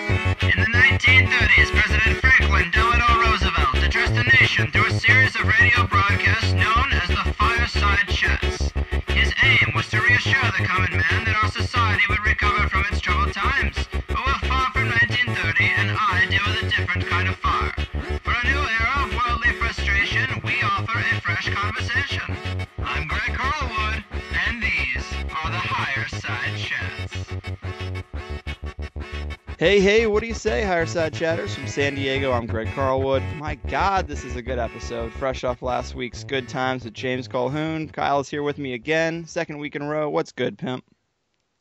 In the 1930s, President Franklin Delano Roosevelt addressed the nation through a series of radio broadcasts known as the Fireside Chats. His aim was to reassure the common man that our society would recover from its troubled times. But we're far from 1930, and I deal with a different kind of fire. For a new era of worldly frustration, we offer a fresh conversation. I'm Greg Carlwood, and these are the Higherside Chats. Hey, what do you say, Higherside Chatters? From San Diego, I'm Greg Carlwood. My God, this is a good episode. Fresh off last week's Good Times with James Colhoun. Kyle is here with me again, second week in a row. What's good, pimp?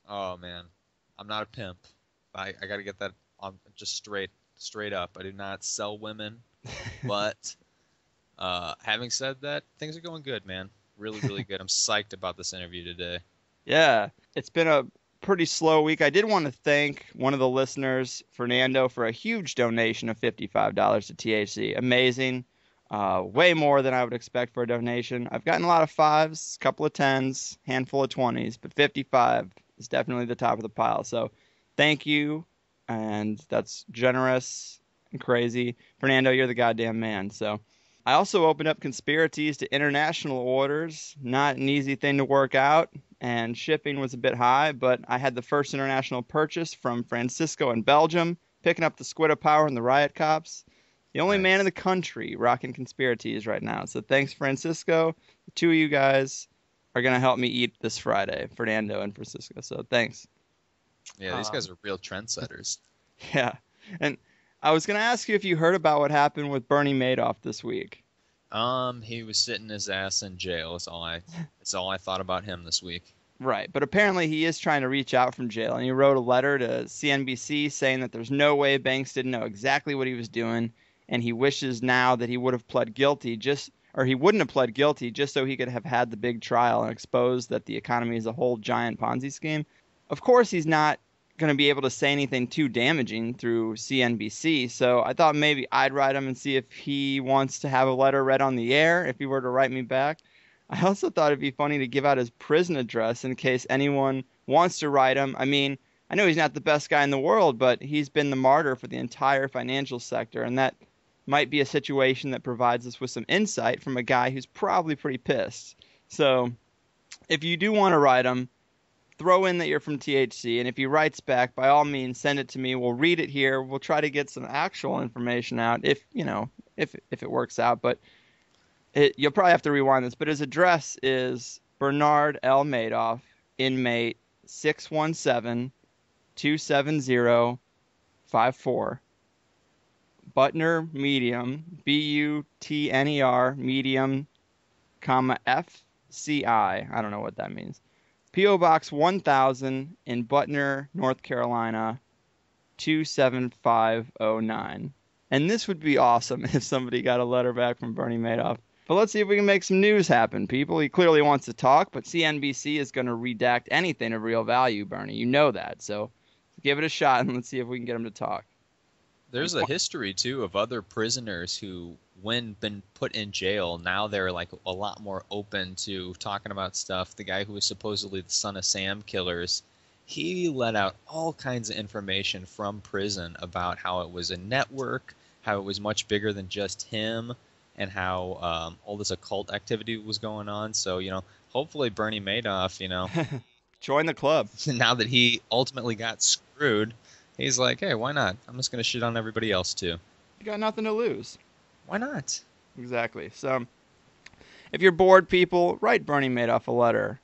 Oh, man. I'm not a pimp. I got to get that on just straight up. I do not sell women. But having said that, things are going good, man. Really, really good. I'm psyched about this interview today. Yeah, it's been a pretty slow week. I did want to thank one of the listeners, Fernando, for a huge donation of $55 to THC. Amazing. Way more than I would expect for a donation. I've gotten a lot of 5s, a couple of 10s, handful of 20s, but 55 is definitely the top of the pile. So thank you, and that's generous and crazy. Fernando, you're the goddamn man. So I also opened up conspiracies to international orders. Not an easy thing to work out, and shipping was a bit high, but I had the first international purchase from Francisco in Belgium, picking up the squid of power and the riot cops. The only man in the country rocking conspiracies right now. So thanks, Francisco. The two of you guys are going to help me eat this Friday, Fernando and Francisco. So thanks. Yeah, these guys are real trendsetters. Yeah. And I was going to ask you if you heard about what happened with Bernie Madoff this week. He was sitting his ass in jail. That's all I thought about him this week. Right, but apparently he is trying to reach out from jail, and he wrote a letter to CNBC saying that there's no way Banks didn't know exactly what he was doing, and he wishes now that he would have pled guilty he wouldn't have pled guilty just so he could have had the big trial and exposed that the economy is a whole giant Ponzi scheme. Of course, he's not going to be able to say anything too damaging through CNBC, so I thought maybe I'd write him and see if he wants to have a letter read on the air, if he were to write me back. I also thought it'd be funny to give out his prison address in case anyone wants to write him. I mean, I know he's not the best guy in the world, but he's been the martyr for the entire financial sector, and that might be a situation that provides us with some insight from a guy who's probably pretty pissed. So if you do want to write him, throw in that you're from THC, and if he writes back, by all means, send it to me. We'll read it here. We'll try to get some actual information out if it works out, but you'll probably have to rewind this, but his address is Bernard L. Madoff, inmate 617-270-54. Butner Medium, Butner Medium, FCI. I don't know what that means. P.O. Box 1000 in Butner, North Carolina, 27509. And this would be awesome if somebody got a letter back from Bernie Madoff. But let's see if we can make some news happen, people. He clearly wants to talk, but CNBC is going to redact anything of real value, Bernie. You know that. So give it a shot, and let's see if we can get him to talk. There's a history, too, of other prisoners who, when been put in jail, now they're like a lot more open to talking about stuff. The guy who was supposedly the Son of Sam killers, he let out all kinds of information from prison about how it was a network, how it was much bigger than just him, and how all this occult activity was going on. So, hopefully Bernie Madoff, join the club. Now that he ultimately got screwed, he's like, hey, why not? I'm just going to shit on everybody else, too. You got nothing to lose. Why not? Exactly. So, if you're bored, people, write Bernie Madoff a letter.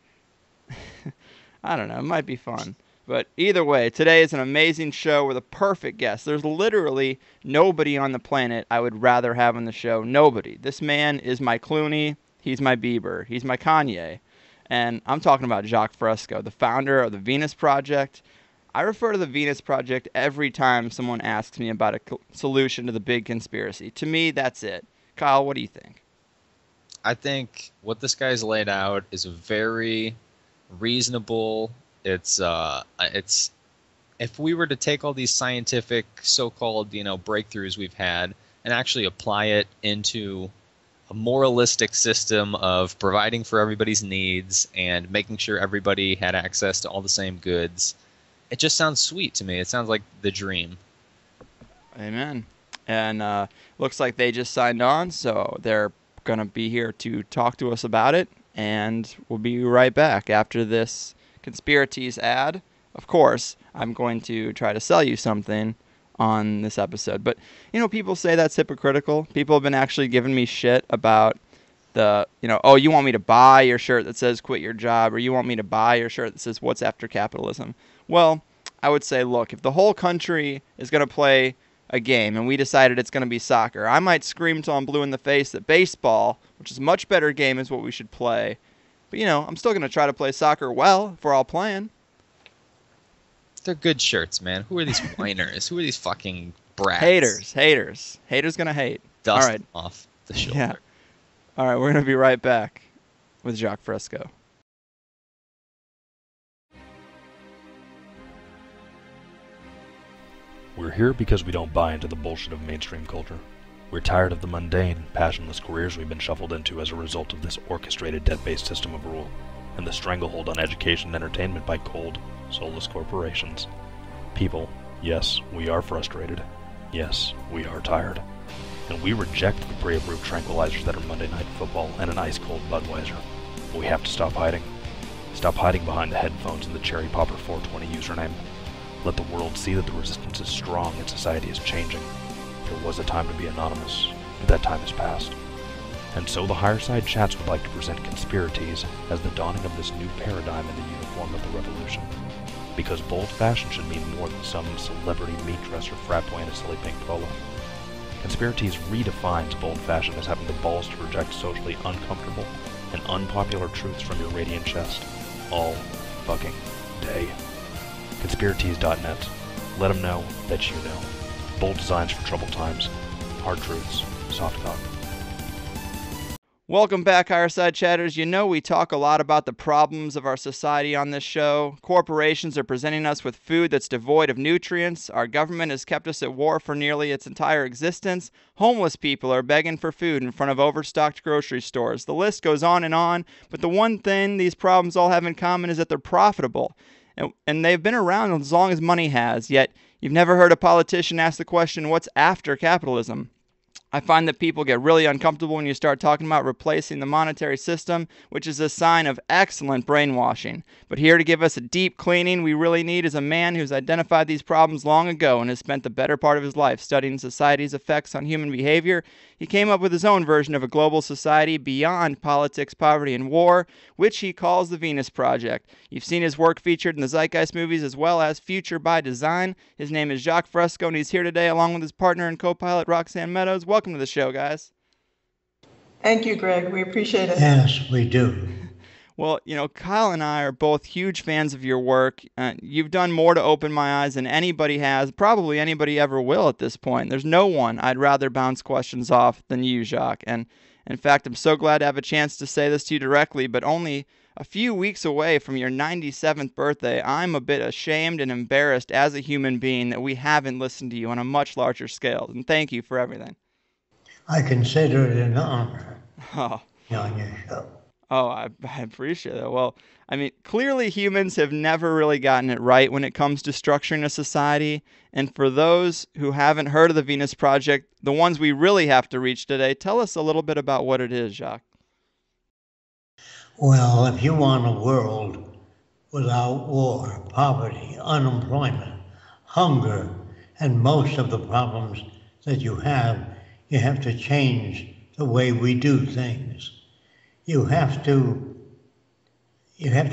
I don't know. It might be fun. But either way, today is an amazing show with a perfect guest. There's literally nobody on the planet I would rather have on the show. Nobody. This man is my Clooney. He's my Bieber. He's my Kanye. And I'm talking about Jacque Fresco, the founder of the Venus Project. I refer to the Venus Project every time someone asks me about a solution to the big conspiracy. To me, that's it. Kyle, what do you think? I think what this guy's laid out is a very reasonable. It's if we were to take all these scientific so-called breakthroughs we've had and actually apply it into a moralistic system of providing for everybody's needs and making sure everybody had access to all the same goods, it just sounds sweet to me. It sounds like the dream. Amen. And looks like they just signed on, so they're going to be here to talk to us about it. And we'll be right back after this Conspiracies ad. Of course, I'm going to try to sell you something on this episode. But, people say that's hypocritical. People have been actually giving me shit about oh, you want me to buy your shirt that says quit your job, or you want me to buy your shirt that says what's after capitalism. Well, I would say, look, if the whole country is going to play a game and we decided it's going to be soccer, I might scream till I'm blue in the face that baseball, which is a much better game, is what we should play. But, I'm still going to try to play soccer well if we're all playing. They're good shirts, man. Who are these whiners? Who are these fucking brats? Haters going to hate. Dust all right. off the shoulder. Yeah. All right, we're going to be right back with Jacque Fresco. We're here because we don't buy into the bullshit of mainstream culture. We're tired of the mundane, passionless careers we've been shuffled into as a result of this orchestrated debt-based system of rule, and the stranglehold on education and entertainment by cold, soulless corporations. People, yes, we are frustrated. Yes, we are tired. And we reject the brave root tranquilizers that are Monday Night Football and an ice-cold Budweiser. We have to stop hiding. Stop hiding behind the headphones and the Cherry Popper 420 username. Let the world see that the resistance is strong and society is changing. There was a time to be anonymous, but that time has passed. And so the Higherside Chats would like to present Conspiracies as the dawning of this new paradigm in the uniform of the revolution. Because bold fashion should mean more than some celebrity meat dresser frat boy in a silly pink polo. Conspiracies redefines bold fashion as having the balls to reject socially uncomfortable and unpopular truths from your radiant chest all fucking day. Conspiracies.net. Let them know that you know. Bold designs for troubled times. Hard truths. Soft cock. Welcome back, Higherside Chatters. We talk a lot about the problems of our society on this show. Corporations are presenting us with food that's devoid of nutrients. Our government has kept us at war for nearly its entire existence. Homeless people are begging for food in front of overstocked grocery stores. The list goes on, but the one thing these problems all have in common is that they're profitable. And they've been around as long as money has, yet you've never heard a politician ask the question, what's after capitalism? I find that people get really uncomfortable when you start talking about replacing the monetary system, which is a sign of excellent brainwashing. But here to give us a deep cleaning we really need is a man who's identified these problems long ago and has spent the better part of his life studying society's effects on human behavior. He came up with his own version of a global society beyond politics, poverty, and war, which he calls the Venus Project. You've seen his work featured in the Zeitgeist movies as well as Future by Design. His name is Jacque Fresco, and he's here today along with his partner and co-pilot Roxanne Meadows. Welcome to the show, guys. Thank you, Greg. We appreciate it. Yes, we do. Well, Kyle and I are both huge fans of your work. You've done more to open my eyes than anybody has, probably anybody ever will at this point. There's no one I'd rather bounce questions off than you, Jacque. And in fact, I'm so glad to have a chance to say this to you directly, but only a few weeks away from your 97th birthday, I'm a bit ashamed and embarrassed as a human being that we haven't listened to you on a much larger scale. And thank you for everything. I consider it an honor Oh. on your show. Oh, I appreciate that. Well, I mean, clearly humans have never really gotten it right when it comes to structuring a society. And for those who haven't heard of the Venus Project, the ones we really have to reach today, tell us a little bit about what it is, Jacque. Well, if you want a world without war, poverty, unemployment, hunger, and most of the problems that you have to change the way we do things. You have to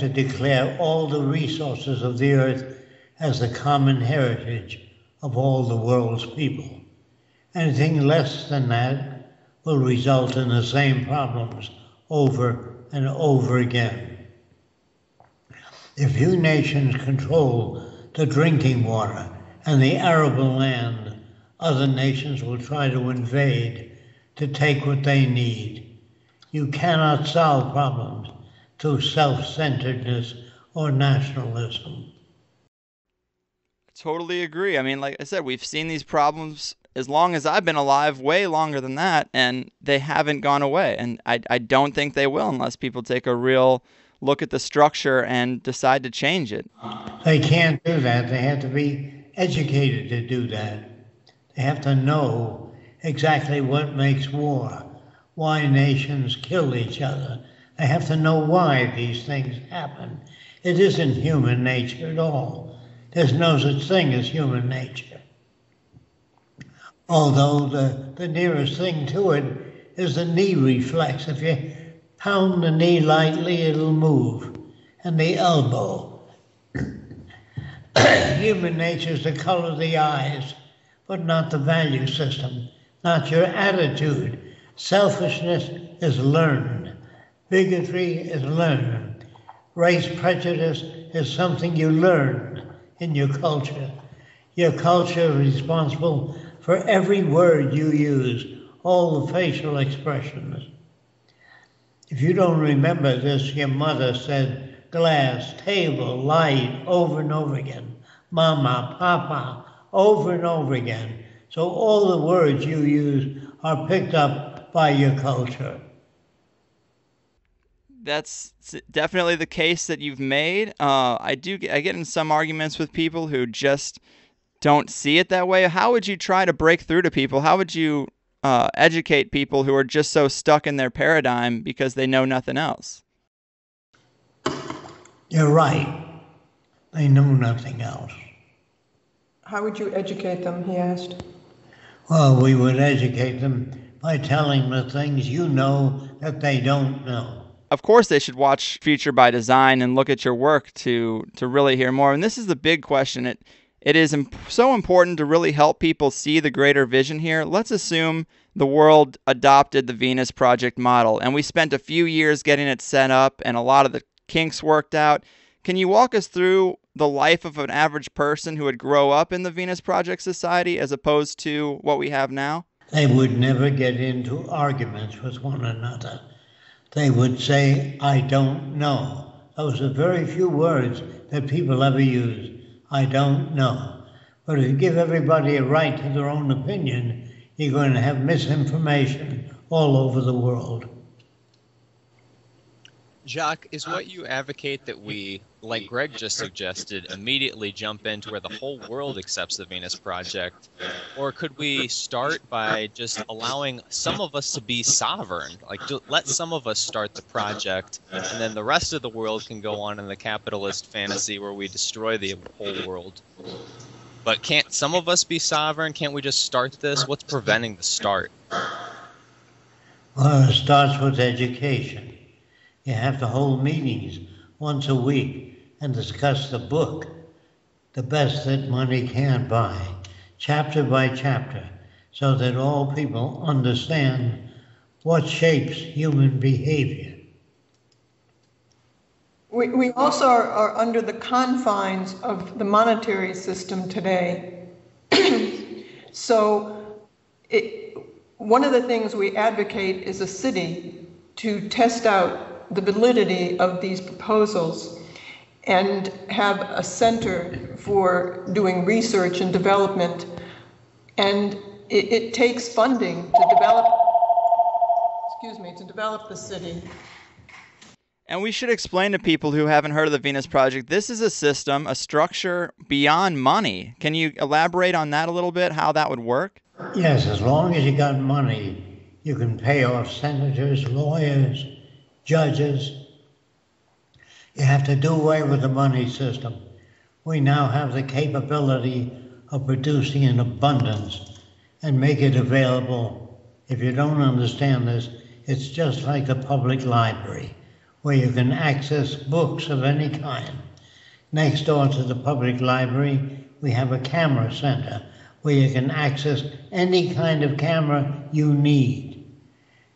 declare all the resources of the earth as the common heritage of all the world's people. Anything less than that will result in the same problems over and over again. If you nations control the drinking water and the arable land, other nations will try to invade to take what they need. You cannot solve problems through self-centeredness or nationalism. I totally agree. I mean, like I said, we've seen these problems as long as I've been alive, way longer than that, and they haven't gone away. And I don't think they will unless people take a real look at the structure and decide to change it. They can't do that. They have to be educated to do that. They have to know exactly what makes war, why nations kill each other. They have to know why these things happen. It isn't human nature at all. There's no such thing as human nature. Although the nearest thing to it is the knee reflex. If you pound the knee lightly, it'll move. And the elbow. Human nature is the color of the eyes, but not the value system, not your attitude. Selfishness is learned. Bigotry is learned. Race prejudice is something you learn in your culture. Your culture is responsible for every word you use, all the facial expressions. If you don't remember this, your mother said glass, table, light, over and over again. Mama, papa, over and over again. So all the words you use are picked up by your culture. That's definitely the case that you've made. I get in some arguments with people who just don't see it that way. How would you try to break through to people? How would you educate people who are just so stuck in their paradigm because they know nothing else? You're right. They know nothing else. How would you educate them, he asked? Well, we would educate them by telling them the things you know that they don't know. Of course, they should watch Future by Design and look at your work to really hear more. And this is the big question. It is so important to really help people see the greater vision here. Let's assume the world adopted the Venus Project model, and we spent a few years getting it set up and a lot of the kinks worked out. Can you walk us through the life of an average person who would grow up in the Venus Project Society as opposed to what we have now? They would never get into arguments with one another. They would say, I don't know. Those are very few words that people ever use. I don't know. But if you give everybody a right to their own opinion, you're going to have misinformation all over the world. Jacque, is what you advocate that we, like Greg just suggested, immediately jump into where the whole world accepts the Venus Project? Or could we start by just allowing some of us to be sovereign? Like, let some of us start the project, and then the rest of the world can go on in the capitalist fantasy where we destroy the whole world. But can't some of us be sovereign? Can't we just start this? What's preventing the start? Well, it starts with education. You have to hold meetings once a week and discuss the book, the best that money can buy, chapter by chapter, so that all people understand what shapes human behavior. We also are under the confines of the monetary system today. So one of the things we advocate is a city to test out the validity of these proposals and have a center for doing research and development. And it takes funding to develop the city. And we should explain to people who haven't heard of the Venus Project, this is a system, a structure beyond money. Can you elaborate on that a little bit, how that would work? Yes, as long as you got money, you can pay off senators, lawyers, judges. You have to do away with the money system. We now have the capability of producing in abundance and make it available. If you don't understand this, it's just like the public library, where you can access books of any kind. Next door to the public library, we have a camera center, where you can access any kind of camera you need.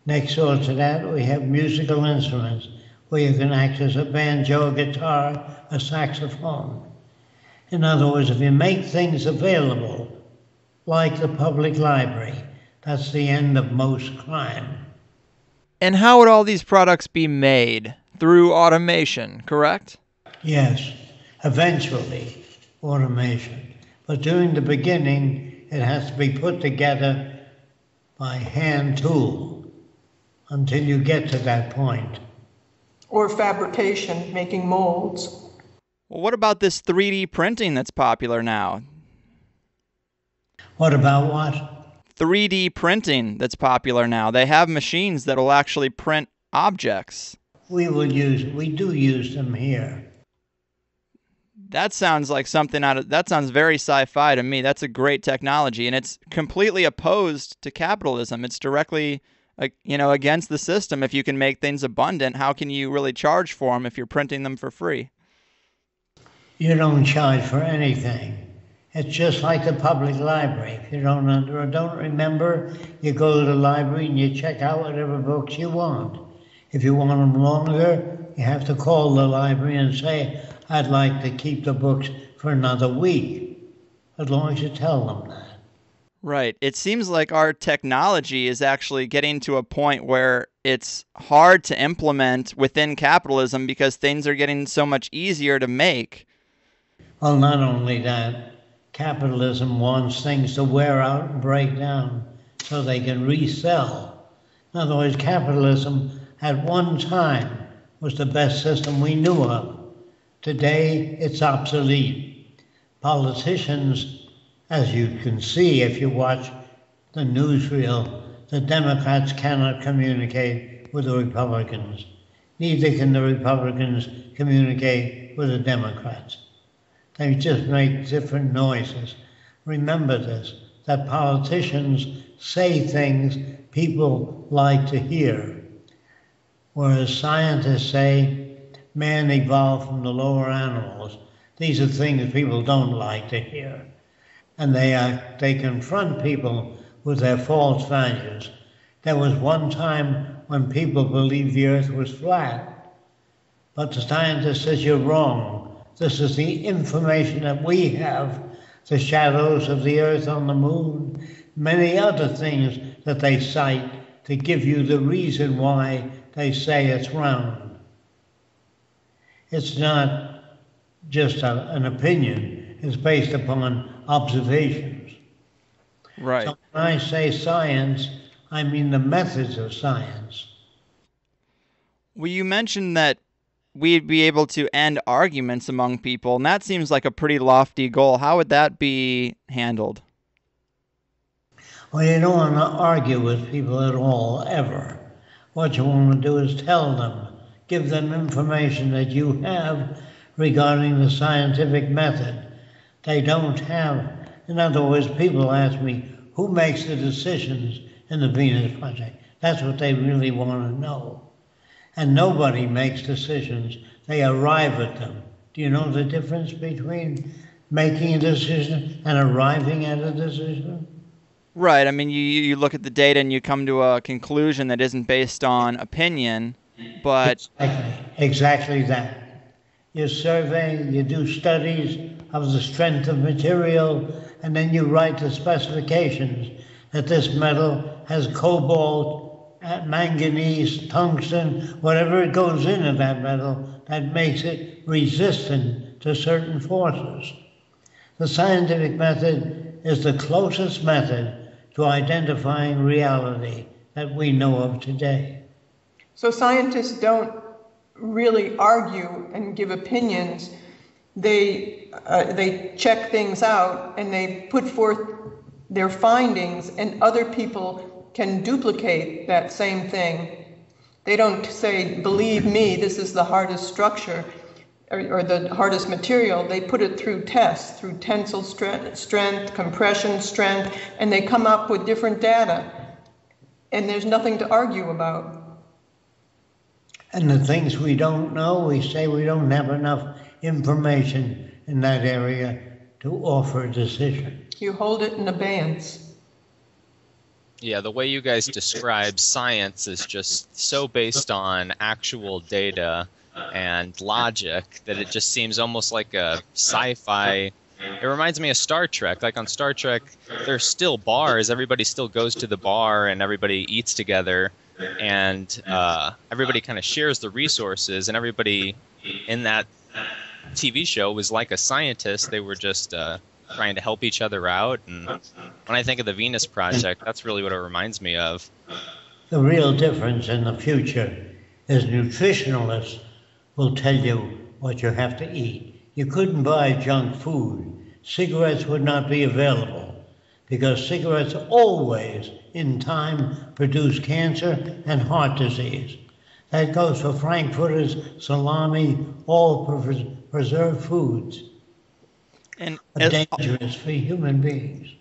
Next door to that, we have musical instruments, where you can access a banjo, a guitar, a saxophone. In other words, if you make things available, like the public library, that's the end of most crime. And how would all these products be made? Through automation, correct? Yes, eventually, automation. But during the beginning, it has to be put together by hand tool until you get to that point. Or fabrication, making molds. Well, what about this 3D printing that's popular now? What about what? 3D printing that's popular now. They have machines that will actually print objects. We do use them here. That sounds like something that sounds very sci-fi to me. That's a great technology, and it's completely opposed to capitalism. It's directly, against the system. If you can make things abundant, how can you really charge for them if you're printing them for free? You don't charge for anything. It's just like the public library. If you don't remember, you go to the library and you check out whatever books you want. If you want them longer, you have to call the library and say, I'd like to keep the books for another week, as long as you tell them that. Right. It seems like our technology is actually getting to a point where it's hard to implement within capitalism because things are getting so much easier to make. Well, not only that, capitalism wants things to wear out and break down so they can resell. In other words, capitalism at one time was the best system we knew of. Today, it's obsolete. Politicians, as you can see if you watch the newsreel, the Democrats cannot communicate with the Republicans. Neither can the Republicans communicate with the Democrats. They just make different noises. Remember this, that politicians say things people like to hear, whereas scientists say man evolved from the lower animals. These are things people don't like to hear. And they confront people with their false values. There was one time when people believed the earth was flat, but the scientist says you're wrong. This is the information that we have, the shadows of the earth on the moon, many other things that they cite to give you the reason why they say it's round. It's not just an opinion, it's based upon observations. Right. So when I say science, I mean the methods of science. Well, you mentioned that we'd be able to end arguments among people, and that seems like a pretty lofty goal. How would that be handled? Well, you don't want to argue with people at all, ever. What you want to do is tell them, give them information that you have regarding the scientific method. They don't have. In other words, people ask me, who makes the decisions in the Venus Project? That's what they really want to know. And nobody makes decisions. They arrive at them. Do you know the difference between making a decision and arriving at a decision? Right. I mean, you look at the data and you come to a conclusion that isn't based on opinion, but... Exactly that. You survey, you do studies of the strength of material, and then you write the specifications that this metal has cobalt, manganese, tungsten, whatever it goes into that metal that makes it resistant to certain forces. The scientific method is the closest method to identifying reality that we know of today. So scientists don't really argue and give opinions. They check things out and they put forth their findings, and other people can duplicate that same thing. They don't say, believe me, this is the hardest structure or the hardest material. They put it through tests, through tensile strength, compression strength, and they come up with different data. And there's nothing to argue about. And the things we don't know, we say we don't have enough information in that area to offer a decision. You hold it in abeyance. Yeah, the way you guys describe science is just so based on actual data and logic that it just seems almost like a sci-fi. It reminds me of Star Trek. Like on Star Trek, there's still bars. Everybody still goes to the bar and everybody eats together, and everybody kind of shares the resources, and everybody in that TV show was like a scientist. They were just trying to help each other out. And when I think of the Venus Project, that's really what it reminds me of. The real difference in the future is nutritionalists will tell you what you have to eat. You couldn't buy junk food. Cigarettes would not be available. because cigarettes always, in time, produce cancer and heart disease. That goes for frankfurters, salami, all preserved foods. And Are dangerous for human beings.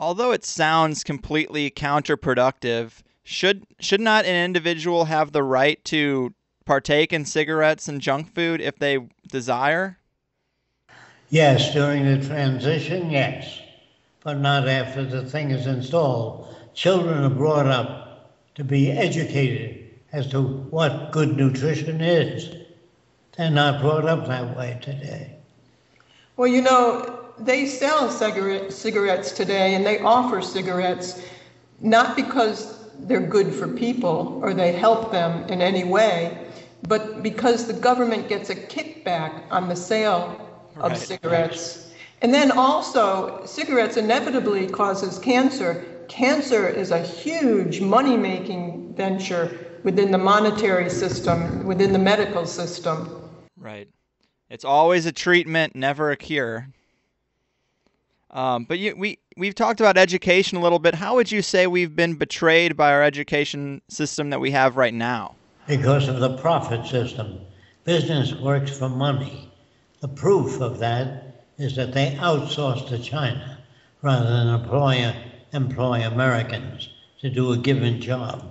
although it sounds completely counterproductive, should not an individual have the right to partake in cigarettes and junk food if they desire? Yes, during the transition, yes, but not after the thing is installed. Children are brought up to be educated as to what good nutrition is. They're not brought up that way today. Well, you know, they sell cigarettes today, and they offer cigarettes not because they're good for people or they help them in any way, but because the government gets a kickback on the sale of cigarettes. And then also, cigarettes inevitably causes cancer. Cancer is a huge money-making venture within the monetary system, within the medical system. Right. It's always a treatment, never a cure. But we've talked about education a little bit. How would you say we've been betrayed by our education system that we have right now? Because of the profit system. Business works for money. The proof of that is that they outsource to China rather than employ Americans to do a given job.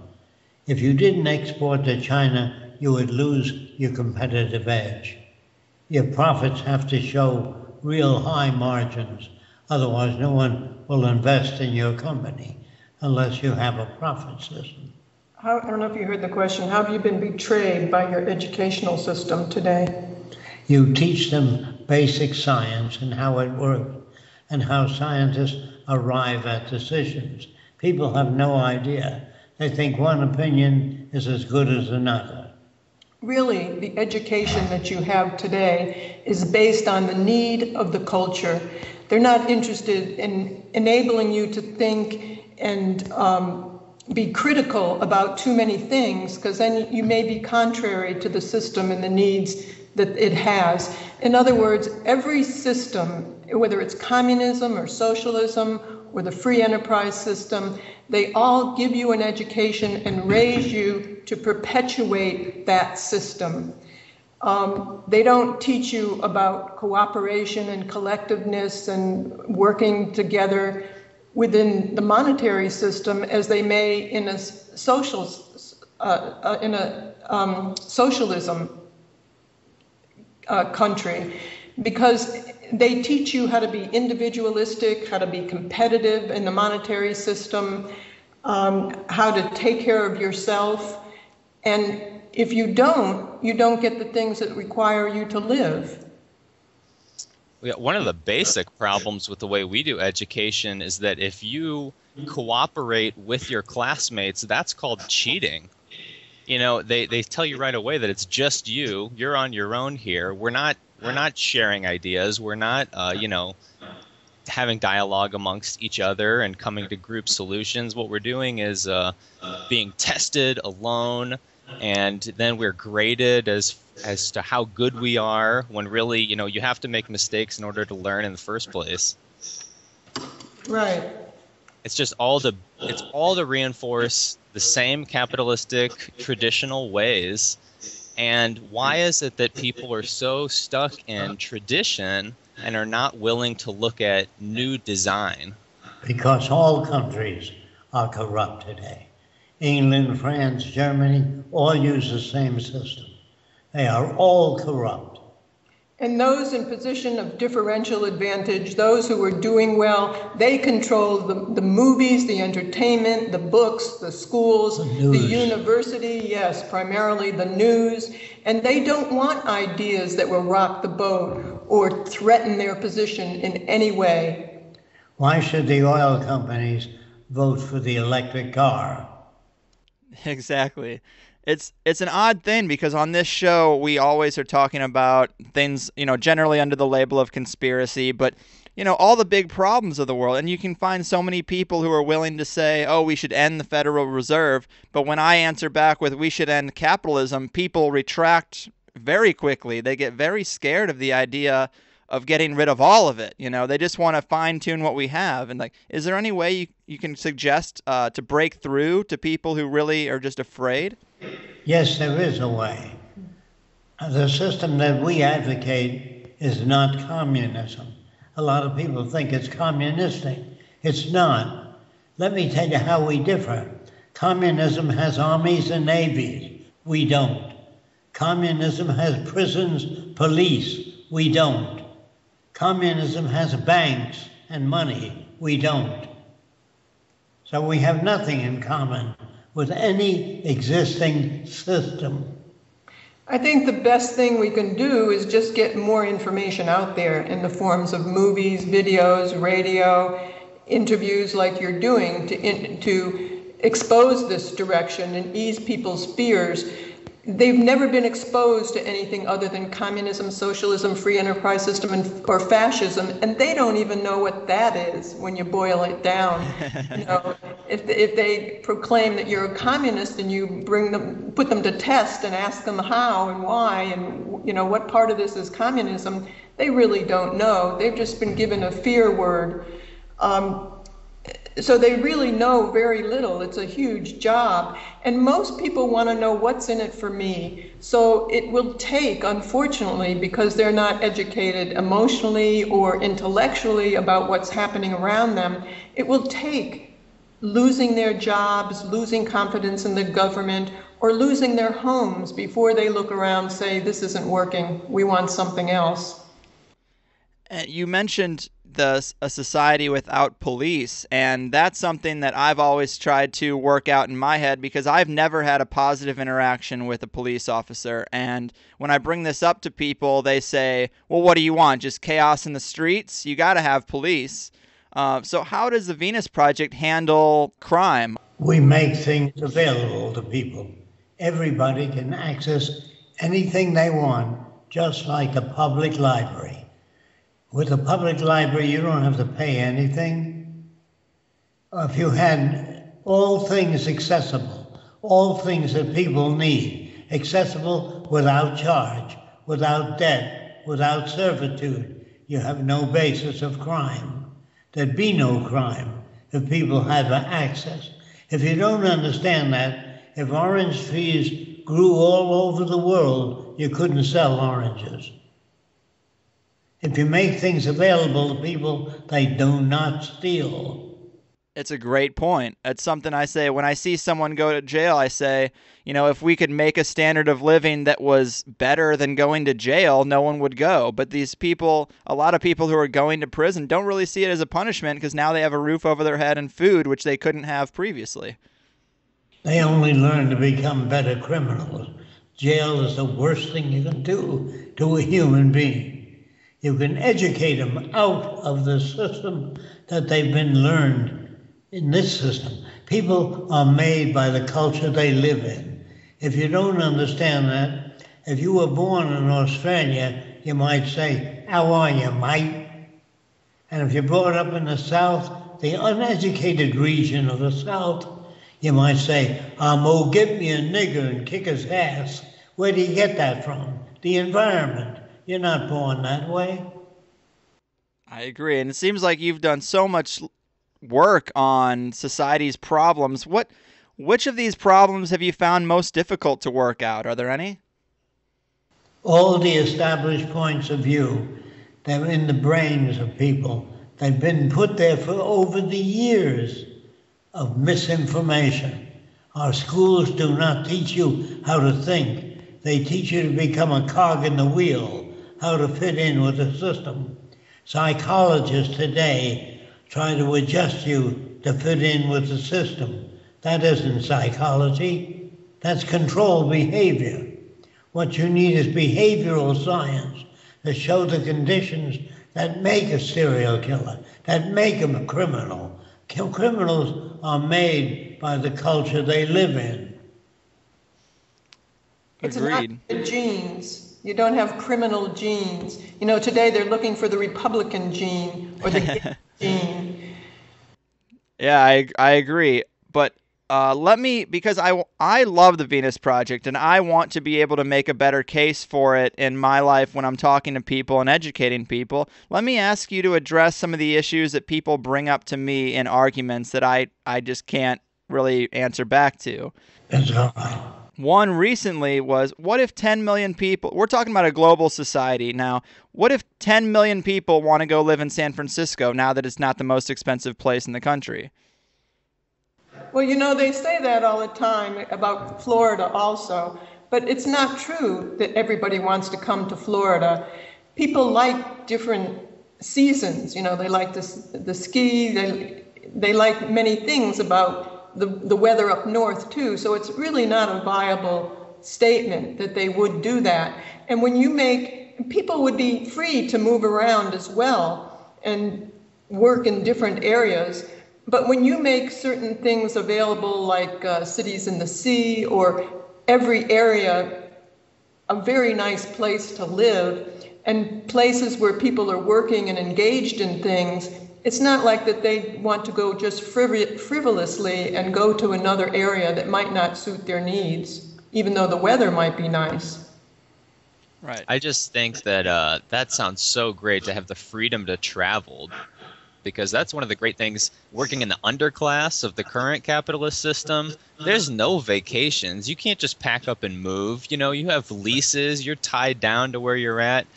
If you didn't export to China, you would lose your competitive edge. Your profits have to show real high margins. Otherwise, no one will invest in your company unless you have a profit system. I don't know if you heard the question. How have you been betrayed by your educational system today? You teach them basic science and how it works and how scientists arrive at decisions. People have no idea. They think one opinion is as good as another. Really, the education that you have today is based on the need of the culture. They're not interested in enabling you to think and be critical about too many things, because then you may be contrary to the system and the needs that it has. In other words, every system, whether it's communism or socialism or the free enterprise system, they all give you an education and raise you to perpetuate that system. They don't teach you about cooperation and collectiveness and working together within the monetary system as they may in a socialism country, because they teach you how to be individualistic, how to be competitive in the monetary system, how to take care of yourself. And if you don't get the things that require you to live. Yeah, one of the basic problems with the way we do education is that if you cooperate with your classmates, that's called cheating. You know, they tell you right away that it's just you. You're on your own here. We're not sharing ideas. We're not having dialogue amongst each other and coming to group solutions. What we're doing is being tested alone, and then we're graded as to how good we are, when really, you have to make mistakes in order to learn in the first place. Right. It's just all to reinforce the same capitalistic traditional ways. And why is it that people are so stuck in tradition and are not willing to look at new design? Because all countries are corrupt today. England, France, Germany, all use the same system. They are all corrupt. And those in position of differential advantage, those who are doing well, they control the movies, the entertainment, the books, the schools, the university, yes, primarily the news. And they don't want ideas that will rock the boat or threaten their position in any way. Why should the oil companies vote for the electric car? Exactly. It's an odd thing, because on this show we always are talking about things, generally under the label of conspiracy, but all the big problems of the world. And you can find so many people who are willing to say, oh, we should end the Federal Reserve. But when I answer back with we should end capitalism, people retract very quickly. They get very scared of the idea of getting rid of all of it. They just want to fine tune what we have. And like, is there any way you can suggest to break through to people who really are just afraid? Yes, there is a way. The system that we advocate is not communism. A lot of people think it's communistic. It's not. Let me tell you how we differ. Communism has armies and navies. We don't. Communism has prisons, police. We don't. Communism has banks and money. We don't. So we have nothing in common with any existing system. I think the best thing we can do is just get more information out there in the forms of movies, videos, radio, interviews like you're doing to expose this direction and ease people's fears. They've never been exposed to anything other than communism, socialism, free enterprise system, or fascism, and they don't even know what that is when you boil it down. If they proclaim that you're a communist and you put them to test and ask them how and why and what part of this is communism, they really don't know. They've just been given a fear word. So they really know very little. It's a huge job. And most people want to know what's in it for me. So it will take, unfortunately, because they're not educated emotionally or intellectually about what's happening around them, it will take losing their jobs, losing confidence in the government, or losing their homes before they look around and say, this isn't working, we want something else. You mentioned a society without police, and that's something that I've always tried to work out in my head because I've never had a positive interaction with a police officer. And when I bring this up to people, they say, well, what do you want? Just chaos in the streets? You got to have police. So how does the Venus Project handle crime? We make things available to people. Everybody can access anything they want, just like a public library. With a public library, you don't have to pay anything. If you had all things accessible, all things that people need, accessible without charge, without debt, without servitude, you have no basis of crime. There'd be no crime if people had access. If you don't understand that, if orange trees grew all over the world, you couldn't sell oranges. If you make things available to people, they do not steal. It's a great point. It's something I say when I see someone go to jail. I say, if we could make a standard of living that was better than going to jail, no one would go. But these people, a lot of people who are going to prison don't really see it as a punishment because now they have a roof over their head and food, which they couldn't have previously. They only learn to become better criminals. Jail is the worst thing you can do to a human being. You can educate them out of the system that they've been learned in this system. People are made by the culture they live in. If you don't understand that, if you were born in Australia, you might say, how are you, mate? And if you're brought up in the South, the uneducated region of the South, you might say, oh, get me a nigger and kick his ass. Where do you get that from? The environment. You're not born that way. I agree. And it seems like you've done so much work on society's problems. Which of these problems have you found most difficult to work out? Are there any? All the established points of view that are in the brains of people, they've been put there for over the years of misinformation. Our schools do not teach you how to think. They teach you to become a cog in the wheel, how to fit in with the system. Psychologists today try to adjust you to fit in with the system. That isn't psychology. That's controlled behavior. What you need is behavioral science to show the conditions that make a serial killer, that make him a criminal. Criminals are made by the culture they live in. It's Agreed. not the genes. You don't have criminal genes. Today they're looking for the Republican gene or the gene. Yeah, I agree. But because I love the Venus Project, and I want to be able to make a better case for it in my life when I'm talking to people and educating people. Let me ask you to address some of the issues that people bring up to me in arguments that I just can't really answer back to. That's all right. One recently was, what if 10 million people, we're talking about a global society now, what if 10 million people want to go live in San Francisco now that it's not the most expensive place in the country? Well, they say that all the time about Florida also, but it's not true that everybody wants to come to Florida. People like different seasons. They like the ski, they like many things about the weather up north too, so it's really not a viable statement that they would do that. And when people would be free to move around as well and work in different areas, but when you make certain things available like cities in the sea or every area a very nice place to live and places where people are working and engaged in things, it's not like that they want to go just frivolously and go to another area that might not suit their needs, even though the weather might be nice. Right. I just think that that sounds so great to have the freedom to travel, because that's one of the great things working in the underclass of the current capitalist system. There's no vacations. You can't just pack up and move. You have leases. You're tied down to where you're at.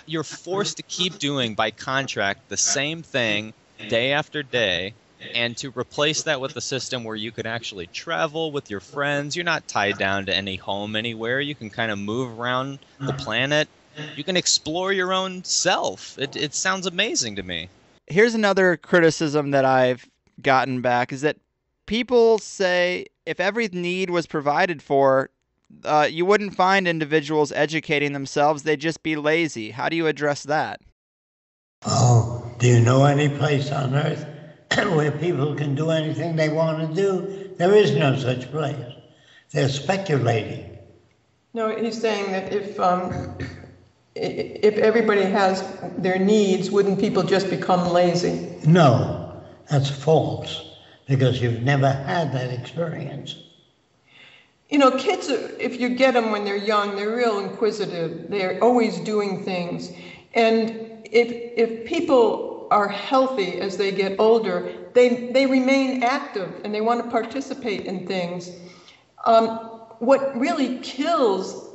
You're forced to keep doing by contract the same thing day after day, and to replace that with a system where you could actually travel with your friends. You're not tied down to any home anywhere. You can kind of move around the planet. You can explore your own self. It sounds amazing to me. Here's another criticism that I've gotten back, is that people say if every need was provided for, you wouldn't find individuals educating themselves. They'd just be lazy. How do you address that? Oh, do you know any place on earth where people can do anything they want to do? There is no such place. They're speculating. No, he's saying that if everybody has their needs, wouldn't people just become lazy? No, that's false, because you've never had that experience. Kids, if you get them when they're young, they're real inquisitive. They're always doing things. And if people are healthy as they get older, they remain active and they want to participate in things. What really kills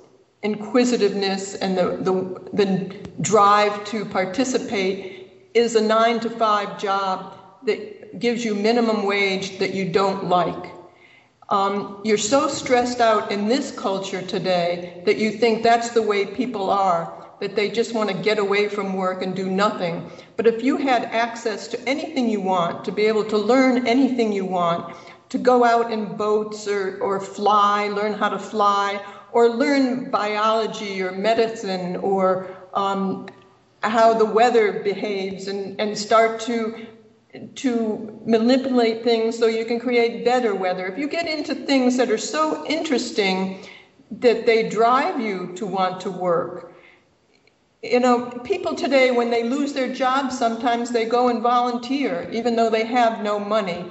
inquisitiveness and the drive to participate is a 9-to-5 job that gives you minimum wage that you don't like. You're so stressed out in this culture today that you think that's the way people are, that they just want to get away from work and do nothing. But if you had access to anything you want, to be able to learn anything you want, to go out in boats or fly, learn how to fly, or learn biology or medicine or how the weather behaves and start to manipulate things so you can create better weather. If you get into things that are so interesting that they drive you to want to work. People today, when they lose their jobs, sometimes they go and volunteer, even though they have no money.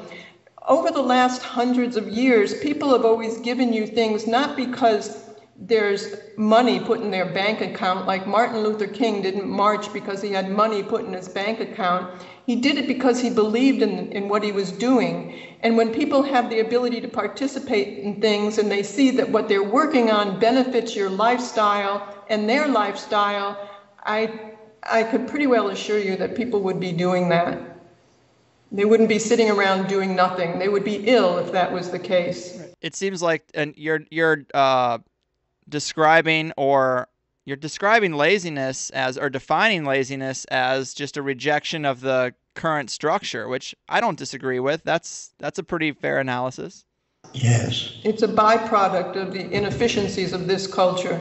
Over the last hundreds of years, people have always given you things not because there's money put in their bank account, like Martin Luther King didn't march because he had money put in his bank account. He did it because he believed in what he was doing. And when people have the ability to participate in things and they see that what they're working on benefits your lifestyle and their lifestyle, I could pretty well assure you that people would be doing that. They wouldn't be sitting around doing nothing. They would be ill if that was the case. It seems like you're describing laziness as, or defining laziness as, just a rejection of the current structure, which I don't disagree with. That's a pretty fair analysis. Yes. It's a byproduct of the inefficiencies of this culture.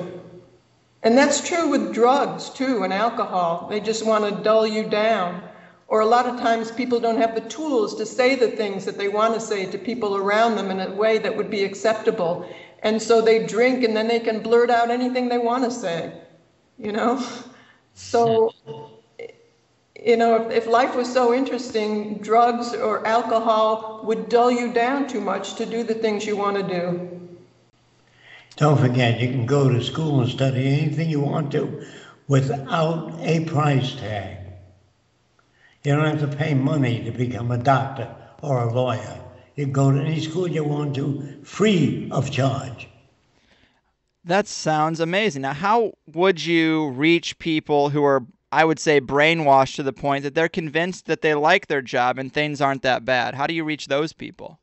And that's true with drugs too, and alcohol. They just want to dull you down. Or a lot of times people don't have the tools to say the things that they want to say to people around them in a way that would be acceptable. And so they drink and then they can blurt out anything they want to say, So You know, if life was so interesting, drugs or alcohol would dull you down too much to do the things you want to do. Don't forget, you can go to school and study anything you want to without a price tag. You don't have to pay money to become a doctor or a lawyer. You can go to any school you want to free of charge. That sounds amazing. Now, how would you reach people who are, I would say, brainwashed to the point that they're convinced that they like their job and things aren't that bad? How do you reach those people?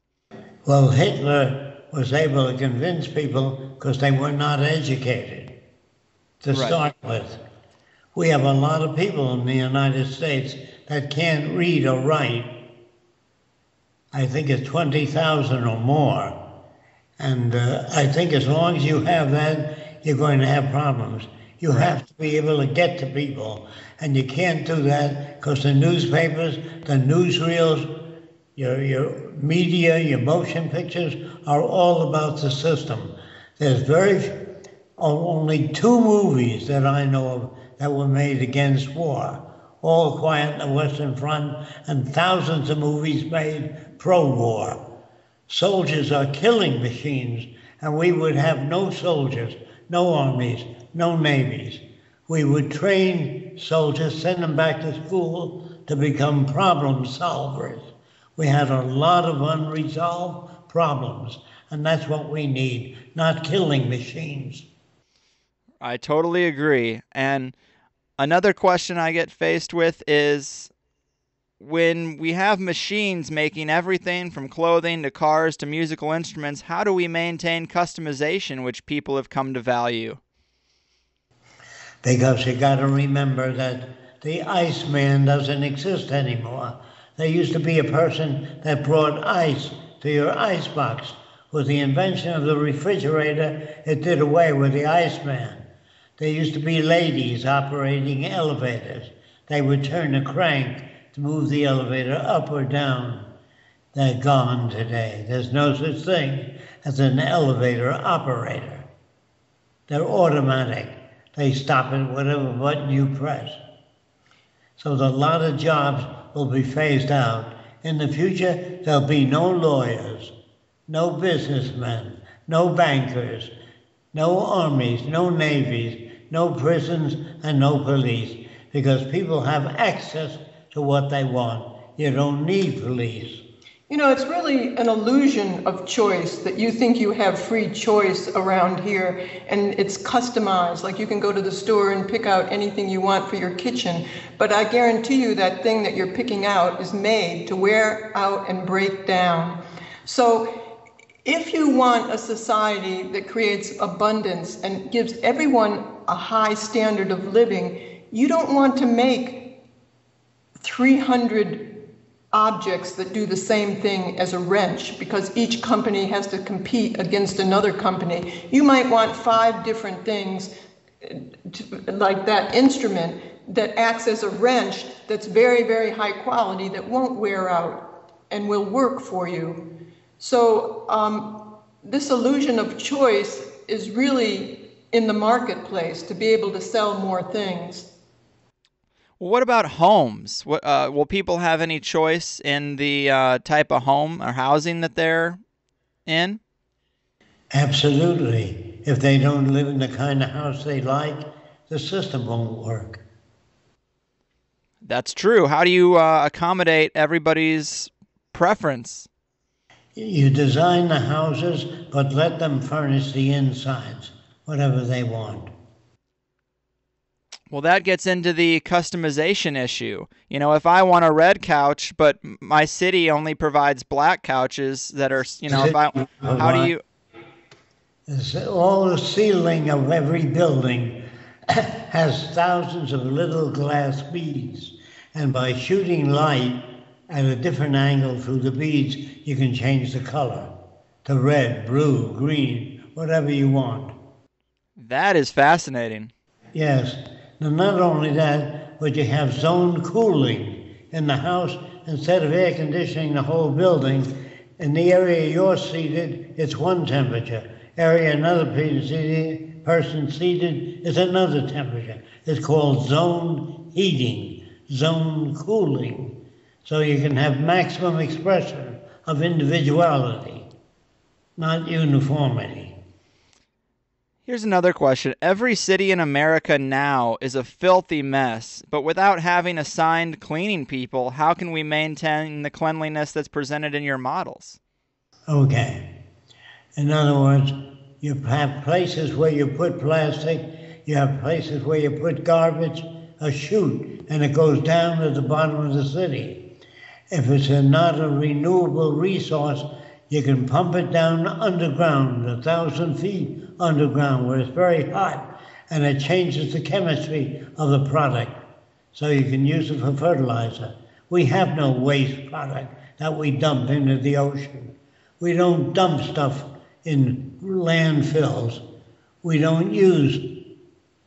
Well, Hitler was able to convince people because they were not educated to start with. We have a lot of people in the United States that can't read or write. I think it's 20,000 or more. And I think as long as you have that, you're going to have problems. You have to be able to get to people. And you can't do that because the newspapers, the newsreels, your media, your motion pictures are all about the system. There's only 2 movies that I know of that were made against war. All Quiet on the Western Front, and thousands of movies made pro-war. Soldiers are killing machines, and we would have no soldiers, no armies, no navies. We would train soldiers, send them back to school to become problem solvers. We had a lot of unresolved problems, and that's what we need, not killing machines. I totally agree. And another question I get faced with is, when we have machines making everything from clothing to cars to musical instruments, how do we maintain customization, which people have come to value? Because you got to remember that the Iceman doesn't exist anymore. There used to be a person that brought ice to your icebox. With the invention of the refrigerator, it did away with the Iceman. There used to be ladies operating elevators. They would turn a crank to move the elevator up or down. They're gone today. There's no such thing as an elevator operator. They're automatic. They stop at whatever button you press. So a lot of jobs will be phased out. In the future, there'll be no lawyers, no businessmen, no bankers, no armies, no navies, no prisons, and no police, because people have access to what they want. You don't need police. You know, it's really an illusion of choice that you think you have free choice around here, and it's customized. Like you can go to the store and pick out anything you want for your kitchen, but I guarantee you that thing that you're picking out is made to wear out and break down. So if you want a society that creates abundance and gives everyone a high standard of living, you don't want to make 300 objects that do the same thing as a wrench, because each company has to compete against another company. You might want 5 different things, like that instrument that acts as a wrench that's very, very high quality, that won't wear out and will work for you. So this illusion of choice is really in the marketplace to be able to sell more things. Well, what about homes? Will people have any choice in the type of home or housing that they're in? Absolutely. If they don't live in the kind of house they like, the system won't work. That's true. How do you accommodate everybody's preference? You design the houses, but let them furnish the insides, whatever they want. Well, that gets into the customization issue. You know, if I want a red couch, but my city only provides black couches that are, you know, how do you... All the ceiling of every building has thousands of little glass beads. And by shooting light at a different angle through the beads, you can change the color to red, blue, green, whatever you want. That is fascinating. Yes. And not only that, but you have zone cooling in the house. Instead of air conditioning the whole building, in the area you're seated, it's one temperature. Area another person seated is another temperature. It's called zone heating. zone cooling, so you can have maximum expression of individuality, not uniformity. Here's another question. Every city in America now is a filthy mess, but without having assigned cleaning people, how can we maintain the cleanliness that's presented in your models? Okay. In other words, you have places where you put plastic, you have places where you put garbage, a chute, and it goes down to the bottom of the city. If it's not a renewable resource, you can pump it down underground, 1,000 feet underground, where it's very hot, and it changes the chemistry of the product, so you can use it for fertilizer. We have no waste product that we dump into the ocean. We don't dump stuff in landfills. We don't use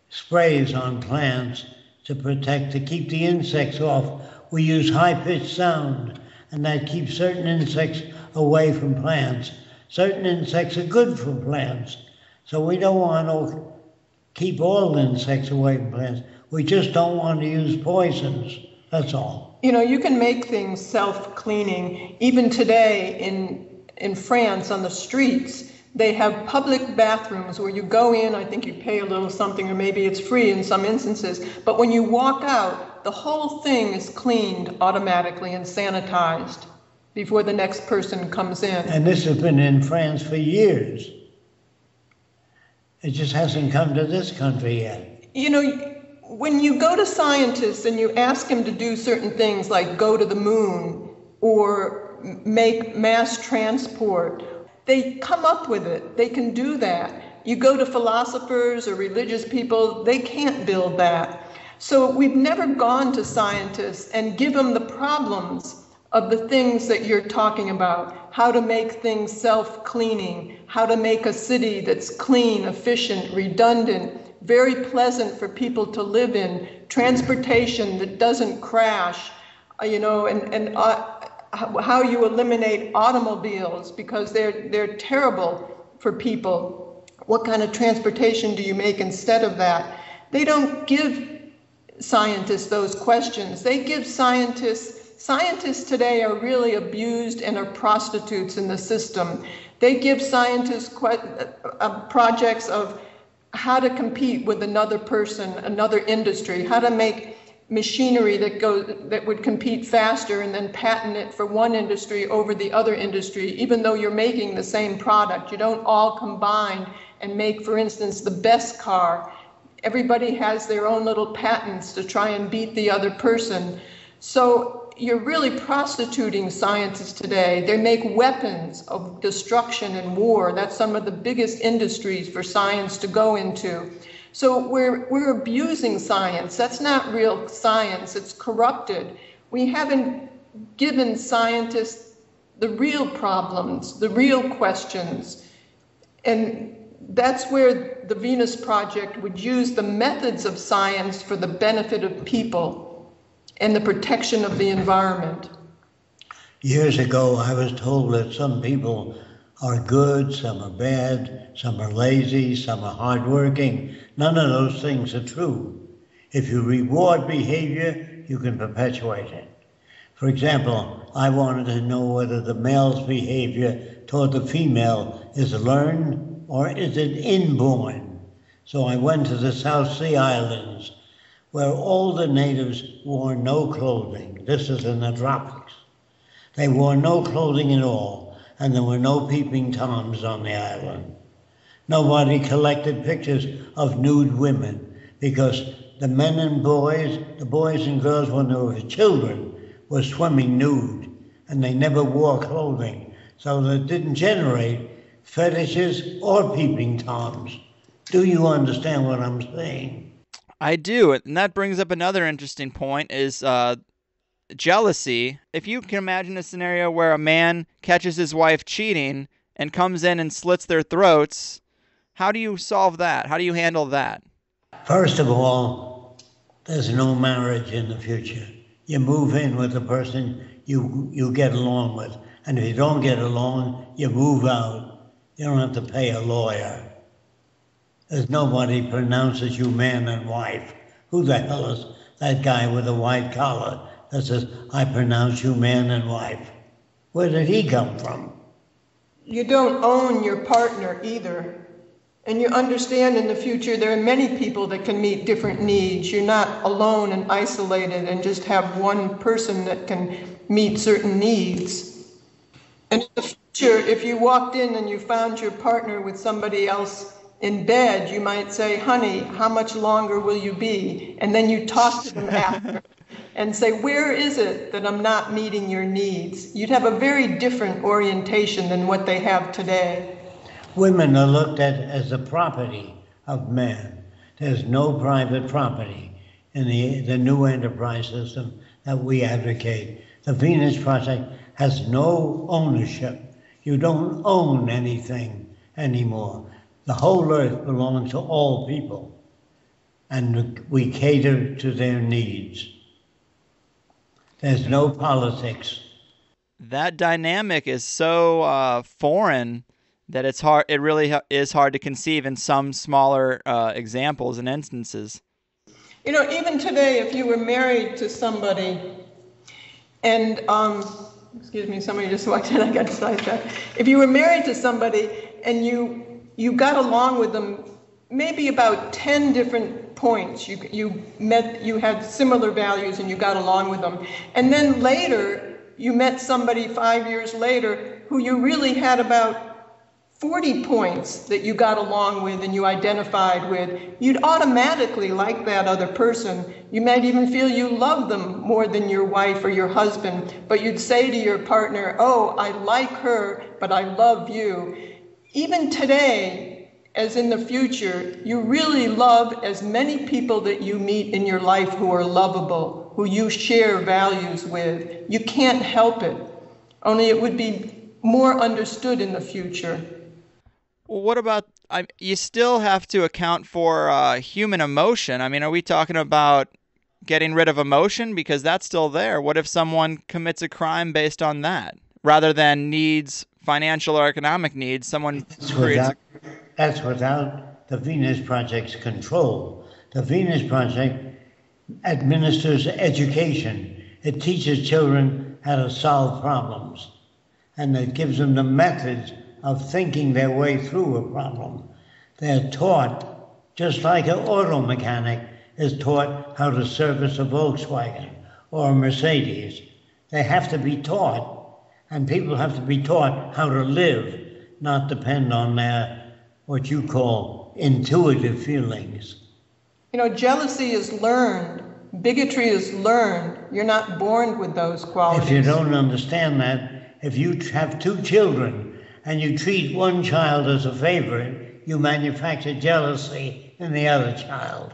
sprays on plants to keep the insects off. We use high-pitched sound, and that keeps certain insects away from plants. Certain insects are good for plants, so we don't want to keep all insects away from plants. We just don't want to use poisons, that's all. You know, you can make things self-cleaning. Even today in France on the streets, they have public bathrooms where you go in, I think you pay a little something, or maybe it's free in some instances, but when you walk out, the whole thing is cleaned automatically and sanitized before the next person comes in. And this has been in France for years. It just hasn't come to this country yet. You know, when you go to scientists and you ask them to do certain things like go to the moon or make mass transport, they come up with it. They can do that. You go to philosophers or religious people, they can't build that. So we've never gone to scientists and give them the problems of the things that you're talking about, how to make things self-cleaning, how to make a city that's clean, efficient, redundant, very pleasant for people to live in, transportation that doesn't crash, and how you eliminate automobiles because they're terrible for people. What kind of transportation do you make instead of that? They don't give scientists those questions. They give scientists today are really abused and are prostitutes in the system. They give scientists projects of how to compete with another person, another industry, how to make machinery that would compete faster and then patent it for one industry over the other industry, even though you're making the same product. You don't all combine and make, for instance, the best car. Everybody has their own little patents to try and beat the other person. So you're really prostituting scientists today. They make weapons of destruction and war. That's some of the biggest industries for science to go into. So we're abusing science. That's not real science. It's corrupted. We haven't given scientists the real problems, the real questions. And that's where the Venus Project would use the methods of science for the benefit of people and the protection of the environment. Years ago, I was told that some people are good, some are bad, some are lazy, some are hardworking. None of those things are true. If you reward behavior, you can perpetuate it. For example, I wanted to know whether the male's behavior toward the female is learned or is it inborn. So I went to the South Sea Islands, where all the natives wore no clothing. This is in the tropics. They wore no clothing at all, and there were no peeping toms on the island. Nobody collected pictures of nude women because the men and boys, the boys and girls when they were children, were swimming nude, and they never wore clothing, so that didn't generate fetishes or peeping toms. Do you understand what I'm saying? I do, and that brings up another interesting point is jealousy. If you can imagine a scenario where a man catches his wife cheating and comes in and slits their throats, how do you solve that? How do you handle that? First of all, there's no marriage in the future. You move in with the person you get along with, and if you don't get along, you move out. You don't have to pay a lawyer. There's nobody pronounces you man and wife. Who the hell is that guy with a white collar that says, I pronounce you man and wife. Where did he come from? You don't own your partner either. And you understand in the future there are many people that can meet different needs. You're not alone and isolated and just have one person that can meet certain needs. And in the future, if you walked in and you found your partner with somebody else in bed, you might say, honey, how much longer will you be? And then you talk to them after and say, where is it that I'm not meeting your needs? You'd have a very different orientation than what they have today. Women are looked at as the property of man. There's no private property in the new enterprise system that we advocate. The Venus Project has no ownership. You don't own anything anymore. The whole earth belongs to all people, and we cater to their needs. There's no politics. That dynamic is so foreign that it's hard. It really is hard to conceive in some smaller examples and instances. You know, even today, if you were married to somebody, and excuse me, somebody just walked in. I got sidetracked. If you were married to somebody and you got along with them, maybe about 10 different points. You had similar values and you got along with them, and then later you met somebody 5 years later who you really had about 40 points that you got along with and you identified with. You'd automatically like that other person. You might even feel you love them more than your wife or your husband, but you'd say to your partner, oh, I like her, but I love you. Even today, as in the future, you really love as many people that you meet in your life who are lovable, who you share values with. You can't help it, only it would be more understood in the future. Well, what about, you still have to account for human emotion. I mean, are we talking about getting rid of emotion? Because that's still there. What if someone commits a crime based on that? Rather than needs, financial or economic needs, someone creates... That's without the Venus Project's control. The Venus Project administers education. It teaches children how to solve problems. And it gives them the methods of thinking their way through a problem. They're taught, just like an auto mechanic is taught how to service a Volkswagen or a Mercedes. They have to be taught, and people have to be taught how to live, not depend on their, what you call, intuitive feelings. You know, jealousy is learned. Bigotry is learned. You're not born with those qualities. If you don't understand that, if you have two children and you treat one child as a favorite, you manufacture jealousy in the other child.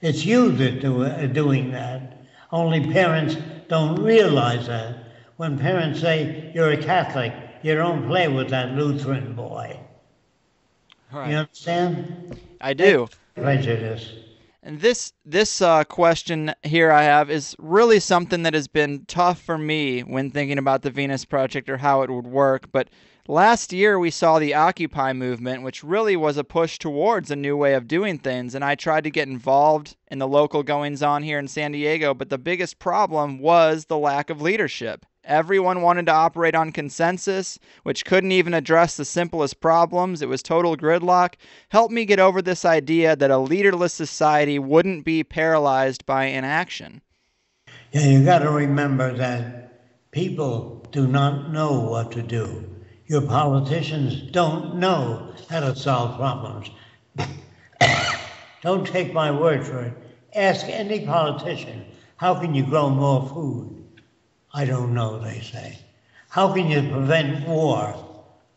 It's you that are doing that. Only parents don't realize that. When parents say, you're a Catholic, you don't play with that Lutheran boy. Right. You understand? I do. Prejudice. And this question here I have is really something that has been tough for me when thinking about the Venus Project or how it would work. But last year we saw the Occupy movement, which really was a push towards a new way of doing things. And I tried to get involved in the local goings-on here in San Diego, but the biggest problem was the lack of leadership. Everyone wanted to operate on consensus, which couldn't even address the simplest problems. It was total gridlock. Help me get over this idea that a leaderless society wouldn't be paralyzed by inaction. Yeah, you got to remember that people do not know what to do. Your politicians don't know how to solve problems. Don't take my word for it. Ask any politician, how can you grow more food? I don't know, they say. How can you prevent war?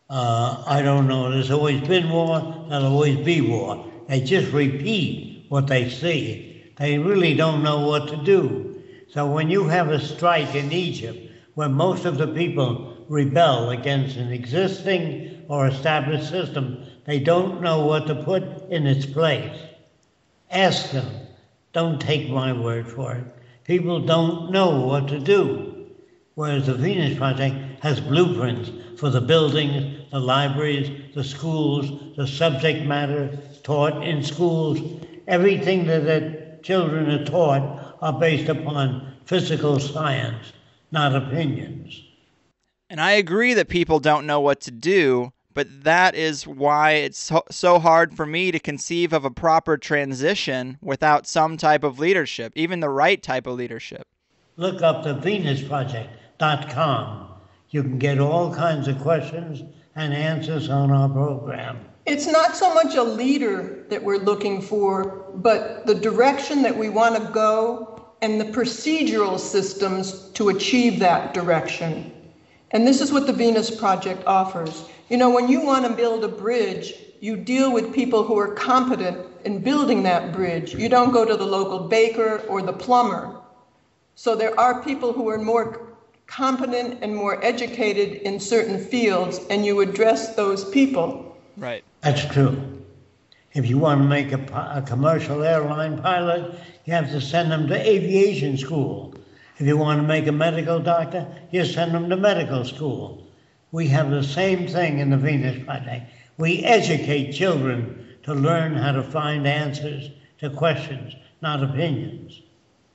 I don't know. There's always been war, there'll always be war. They just repeat what they see. They really don't know what to do. So when you have a strike in Egypt, where most of the people rebel against an existing or established system, they don't know what to put in its place. Ask them. Don't take my word for it. People don't know what to do. Whereas the Venus Project has blueprints for the buildings, the libraries, the schools, the subject matter taught in schools, everything that children are taught are based upon physical science, not opinions. And I agree that people don't know what to do, but that is why it's so hard for me to conceive of a proper transition without some type of leadership, even the right type of leadership. Look up the venusproject.com. You can get all kinds of questions and answers on our program. It's not so much a leader that we're looking for, but the direction that we want to go and the procedural systems to achieve that direction. And this is what the Venus Project offers. You know, when you want to build a bridge, you deal with people who are competent in building that bridge. You don't go to the local baker or the plumber. So there are people who are more competent and more educated in certain fields, and you address those people. Right. That's true. If you want to make a commercial airline pilot, you have to send them to aviation school. If you want to make a medical doctor, you send them to medical school. We have the same thing in the Venus Project. We educate children to learn how to find answers to questions, not opinions.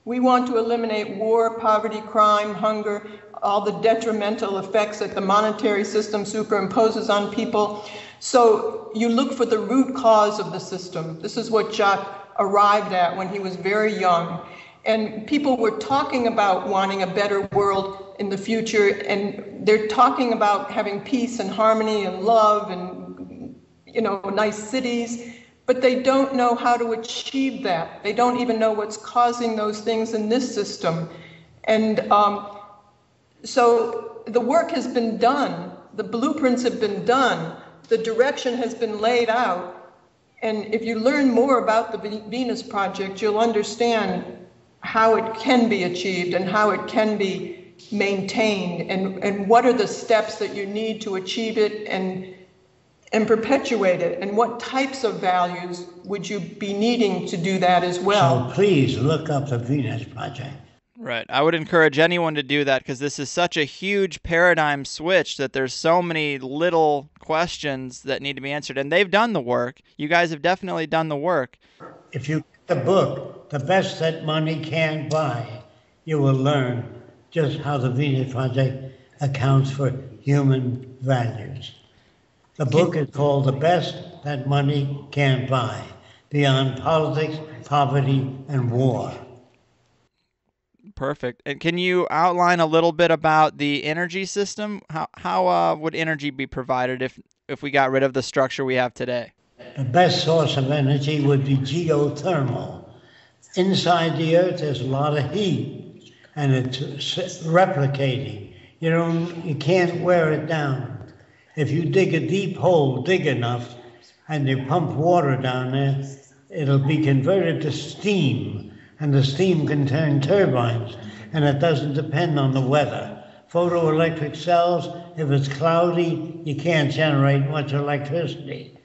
We want to eliminate war, poverty, crime, hunger, all the detrimental effects that the monetary system superimposes on people. So you look for the root cause of the system. This is what Jacque arrived at when he was very young. And people were talking about wanting a better world in the future, and they're talking about having peace and harmony and love and, you know, nice cities, but they don't know how to achieve that. They don't even know what's causing those things in this system. And so the work has been done, the blueprints have been done, the direction has been laid out. And if you learn more about the Venus Project, you'll understand how it can be achieved and how it can be maintained, and what are the steps that you need to achieve it and perpetuate it, and what types of values would you be needing to do that as well. So please look up the Venus Project. Right. I would encourage anyone to do that, because this is such a huge paradigm switch that there's so many little questions that need to be answered. And they've done the work. You guys have definitely done the work. If you get the book, The Best That Money Can't Buy, you will learn just how the Venus Project accounts for human values. The book is called The Best That Money Can't Buy, Beyond Politics, Poverty, and War. Perfect. And can you outline a little bit about the energy system? How would energy be provided if we got rid of the structure we have today? The best source of energy would be geothermal. Inside the earth, there's a lot of heat, and it's replicating. You can't wear it down. If you dig a deep hole, dig enough, and you pump water down there, it'll be converted to steam, and the steam can turn turbines, and it doesn't depend on the weather. Photoelectric cells, if it's cloudy, you can't generate much electricity.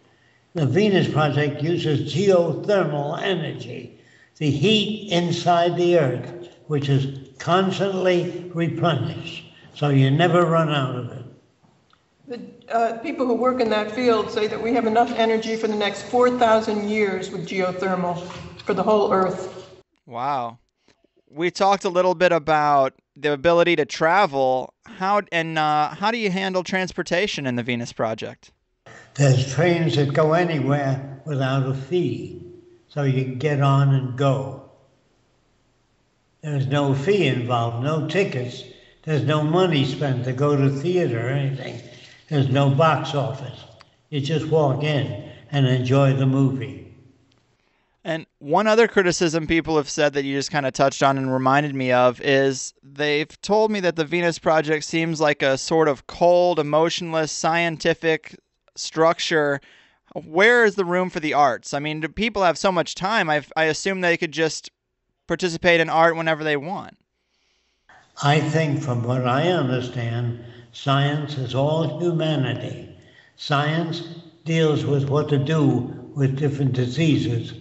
The Venus Project uses geothermal energy, the heat inside the earth, which is constantly replenished, so you never run out of it. The people who work in that field say that we have enough energy for the next 4,000 years with geothermal for the whole earth. Wow. We talked a little bit about the ability to travel. How do you handle transportation in the Venus Project? There's trains that go anywhere without a fee, so you can get on and go. There's no fee involved, no tickets. There's no money spent to go to theater or anything. There's no box office. You just walk in and enjoy the movie. And one other criticism people have said that you just kind of touched on and reminded me of is they've told me that the Venus Project seems like a sort of cold, emotionless, scientific structure. Where is the room for the arts? I mean, do people have so much time? I assume they could just participate in art whenever they want. I think, from what I understand, science is all humanity. Science deals with what to do with different diseases.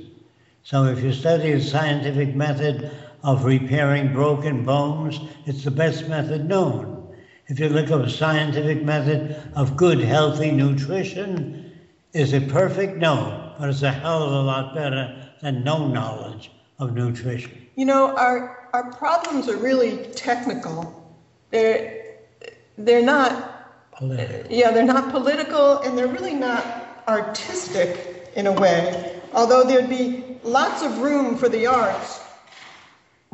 So if you study a scientific method of repairing broken bones, it's the best method known. If you look at a scientific method of good, healthy nutrition, is it perfect? No, but it's a hell of a lot better than no knowledge of nutrition. You know, our problems are really technical. They're not Political. Yeah, they're not political, and they're really not artistic in a way. Although there'd be lots of room for the arts.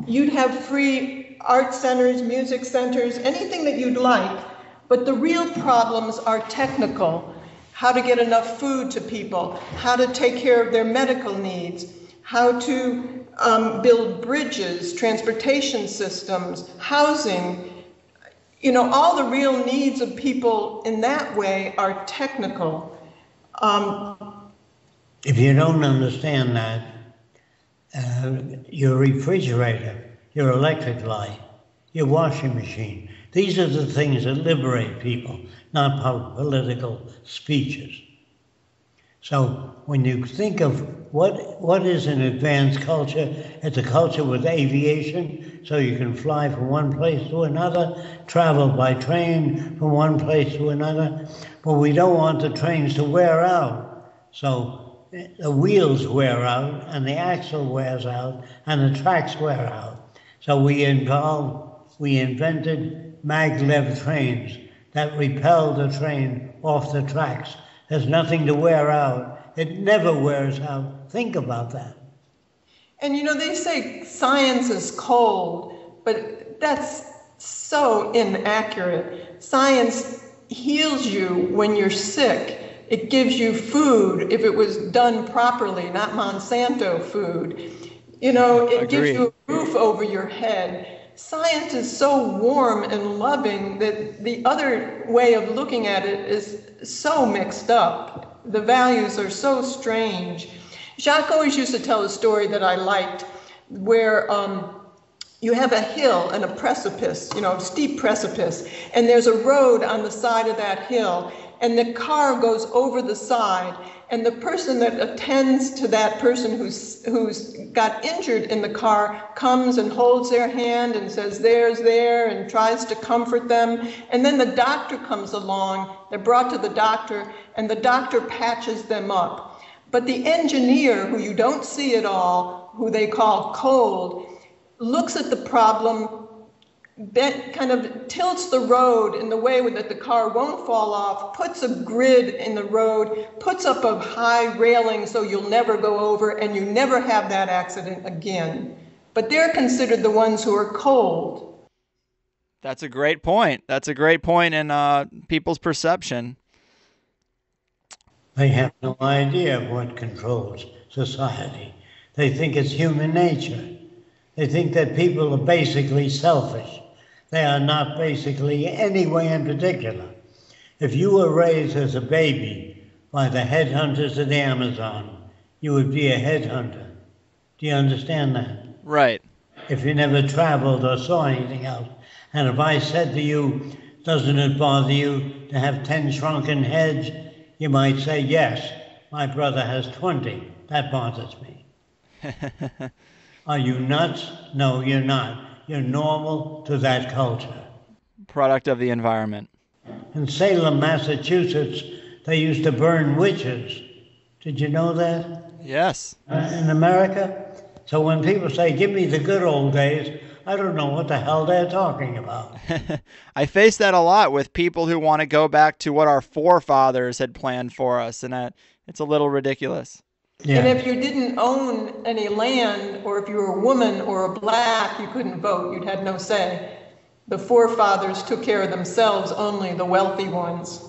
You'd have free art centers, music centers, anything that you'd like. But the real problems are technical. How to get enough food to people, how to take care of their medical needs, how to build bridges, transportation systems, housing. You know, all the real needs of people in that way are technical. If you don't understand that, your refrigerator, your electric light, your washing machine, these are the things that liberate people, not political speeches. So when you think of what is an advanced culture, it's a culture with aviation, so you can fly from one place to another, travel by train from one place to another, but we don't want the trains to wear out. So the wheels wear out, and the axle wears out, and the tracks wear out. So we invented maglev trains that repel the train off the tracks. There's nothing to wear out. It never wears out. Think about that. And you know, they say science is cold, but that's so inaccurate. Science heals you when you're sick. It gives you food if it was done properly, not Monsanto food. You know, it gives you a roof over your head. Science is so warm and loving that the other way of looking at it is so mixed up. The values are so strange. Jacque always used to tell a story that I liked, where you have a hill and a precipice, you know, steep precipice, and there's a road on the side of that hill, and the car goes over the side, and the person that attends to that person who's got injured in the car comes and holds their hand and says, "There's there," and tries to comfort them. And then the doctor comes along, they're brought to the doctor, and the doctor patches them up. But the engineer, who you don't see at all, who they call cold, looks at the problem, then kind of tilts the road in the way that the car won't fall off, puts a grid in the road, puts up a high railing so you'll never go over and you never have that accident again. But they're considered the ones who are cold. That's a great point. That's a great point in people's perception. They have no idea of what controls society. They think it's human nature. They think that people are basically selfish. They are not basically any way in particular. If you were raised as a baby by the headhunters of the Amazon, you would be a headhunter. Do you understand that? Right. If you never traveled or saw anything else. And if I said to you, doesn't it bother you to have 10 shrunken heads? You might say, yes, my brother has 20. That bothers me. Are you nuts? No, you're not. You're normal to that culture. Product of the environment. In Salem, Massachusetts, they used to burn witches. Did you know that? Yes. In America? So when people say, give me the good old days, I don't know what the hell they're talking about. I face that a lot with people who want to go back to what our forefathers had planned for us, and it's a little ridiculous. Yeah. And if you didn't own any land, or if you were a woman or a black, you couldn't vote. You'd had no say. The forefathers took care of themselves, only the wealthy ones.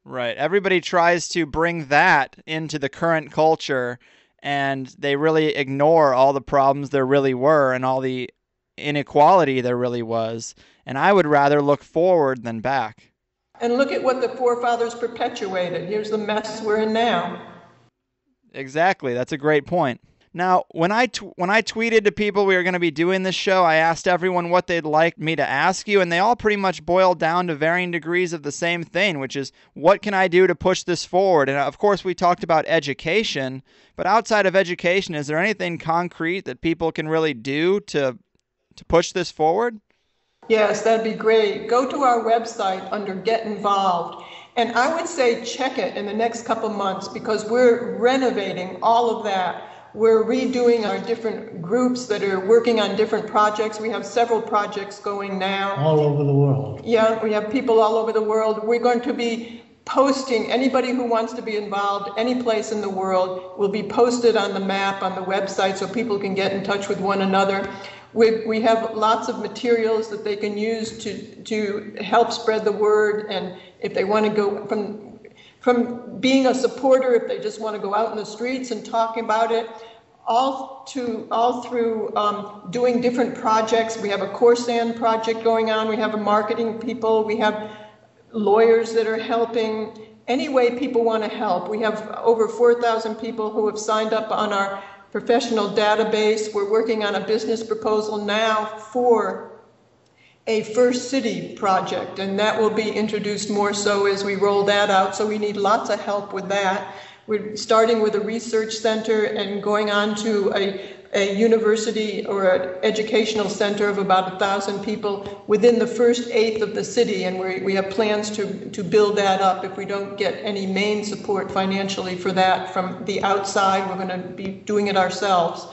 Right. Everybody tries to bring that into the current culture, and they really ignore all the problems there really were and all the inequality there really was. And I would rather look forward than back. And look at what the forefathers perpetuated. Here's the mess we're in now. Exactly. That's a great point. Now, when I tweeted to people we were going to be doing this show, I asked everyone what they'd like me to ask you, and they all pretty much boiled down to varying degrees of the same thing, which is, what can I do to push this forward? And of course, we talked about education, but outside of education, is there anything concrete that people can really do to push this forward? Yes, that'd be great. Go to our website under Get Involved. And I would say check it in the next couple months, because we're renovating all of that. We're redoing our different groups that are working on different projects. We have several projects going now. All over the world. Yeah, we have people all over the world. We're going to be posting, anybody who wants to be involved any place in the world will be posted on the map on the website so people can get in touch with one another. We have lots of materials that they can use to help spread the word, and if they want to go from being a supporter, if they just want to go out in the streets and talk about it, all through doing different projects. We have a Corsan project going on. We have a marketing people. We have lawyers that are helping. Any way people want to help. We have over 4,000 people who have signed up on our professional database. We're working on a business proposal now for a first city project, and that will be introduced more so as we roll that out. So we need lots of help with that. We're starting with a research center and going on to a university or an educational center of about 1,000 people within the first eighth of the city, and we have plans to build that up. If we don't get any main support financially for that from the outside, we're going to be doing it ourselves.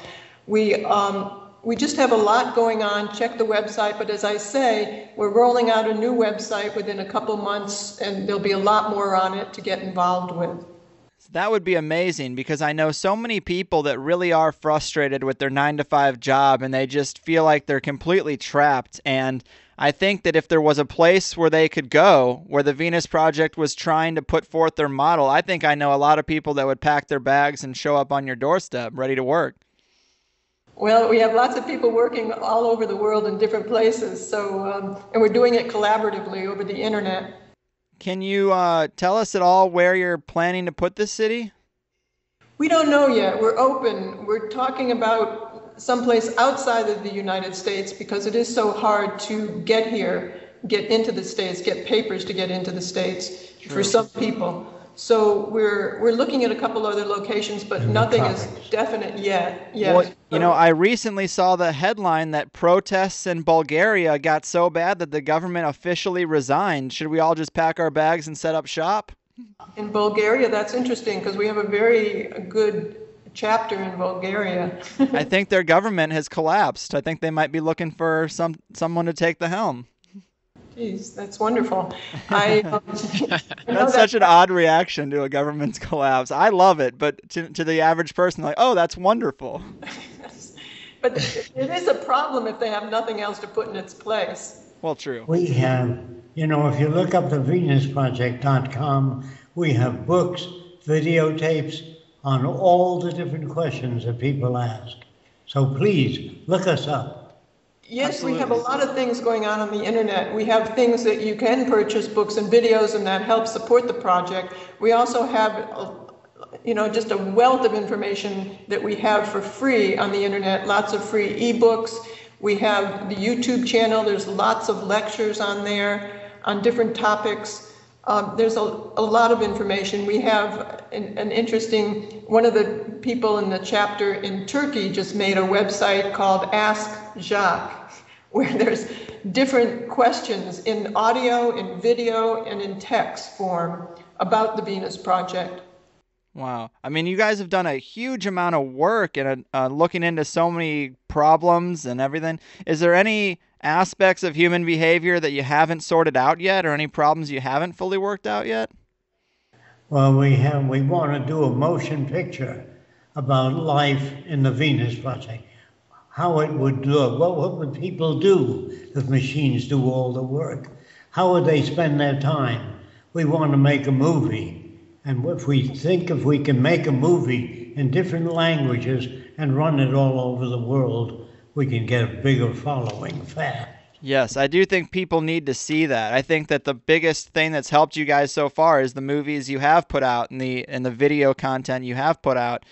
We just have a lot going on. Check the website, but as I say, we're rolling out a new website within a couple months, and there'll be a lot more on it to get involved with. That would be amazing, because I know so many people that really are frustrated with their 9-to-5 job, and they just feel like they're completely trapped. And I think that if there was a place where they could go, where the Venus Project was trying to put forth their model, I think I know a lot of people that would pack their bags and show up on your doorstep ready to work. Well, we have lots of people working all over the world in different places, so and we're doing it collaboratively over the internet. Can you tell us at all where you're planning to put this city? We don't know yet. We're open. We're talking about someplace outside of the United States because it is so hard to get here, get into the States, get papers to get into the States. True. For some people. So we're looking at a couple other locations, but nothing is definite yet. Well, you know, I recently saw the headline that protests in Bulgaria got so bad that the government officially resigned. Should we all just pack our bags and set up shop? In Bulgaria, that's interesting because we have a very good chapter in Bulgaria. I think their government has collapsed. I think they might be looking for someone to take the helm. Geez, that's wonderful. That's such an odd reaction to a government's collapse. I love it, but to the average person, like, oh, that's wonderful. But it is a problem if they have nothing else to put in its place. Well, true. We have, if you look up the venusproject.com, we have books, videotapes on all the different questions that people ask. So please, look us up. Yes, Absolutely. We have a lot of things going on the internet. We have things that you can purchase, books and videos, and that help support the project. We also have, just a wealth of information that we have for free on the internet, lots of free ebooks. We have the YouTube channel. There's lots of lectures on there on different topics. There's a lot of information. We have an interesting, one of the people in the chapter in Turkey just made a website called Ask Jacque, where there's different questions in audio, in video, and in text form about the Venus Project. Wow. I mean, you guys have done a huge amount of work and looking into so many problems and everything. Is there any aspects of human behavior that you haven't sorted out yet, or any problems you haven't fully worked out yet? Well, we want to do a motion picture about life in the Venus Project. How it would look, what would people do if machines do all the work? How would they spend their time? We want to make a movie. And if we can make a movie in different languages and run it all over the world, we can get a bigger following fast. Yes, I do think people need to see that. I think that the biggest thing that's helped you guys so far is the movies you have put out and the video content you have put out.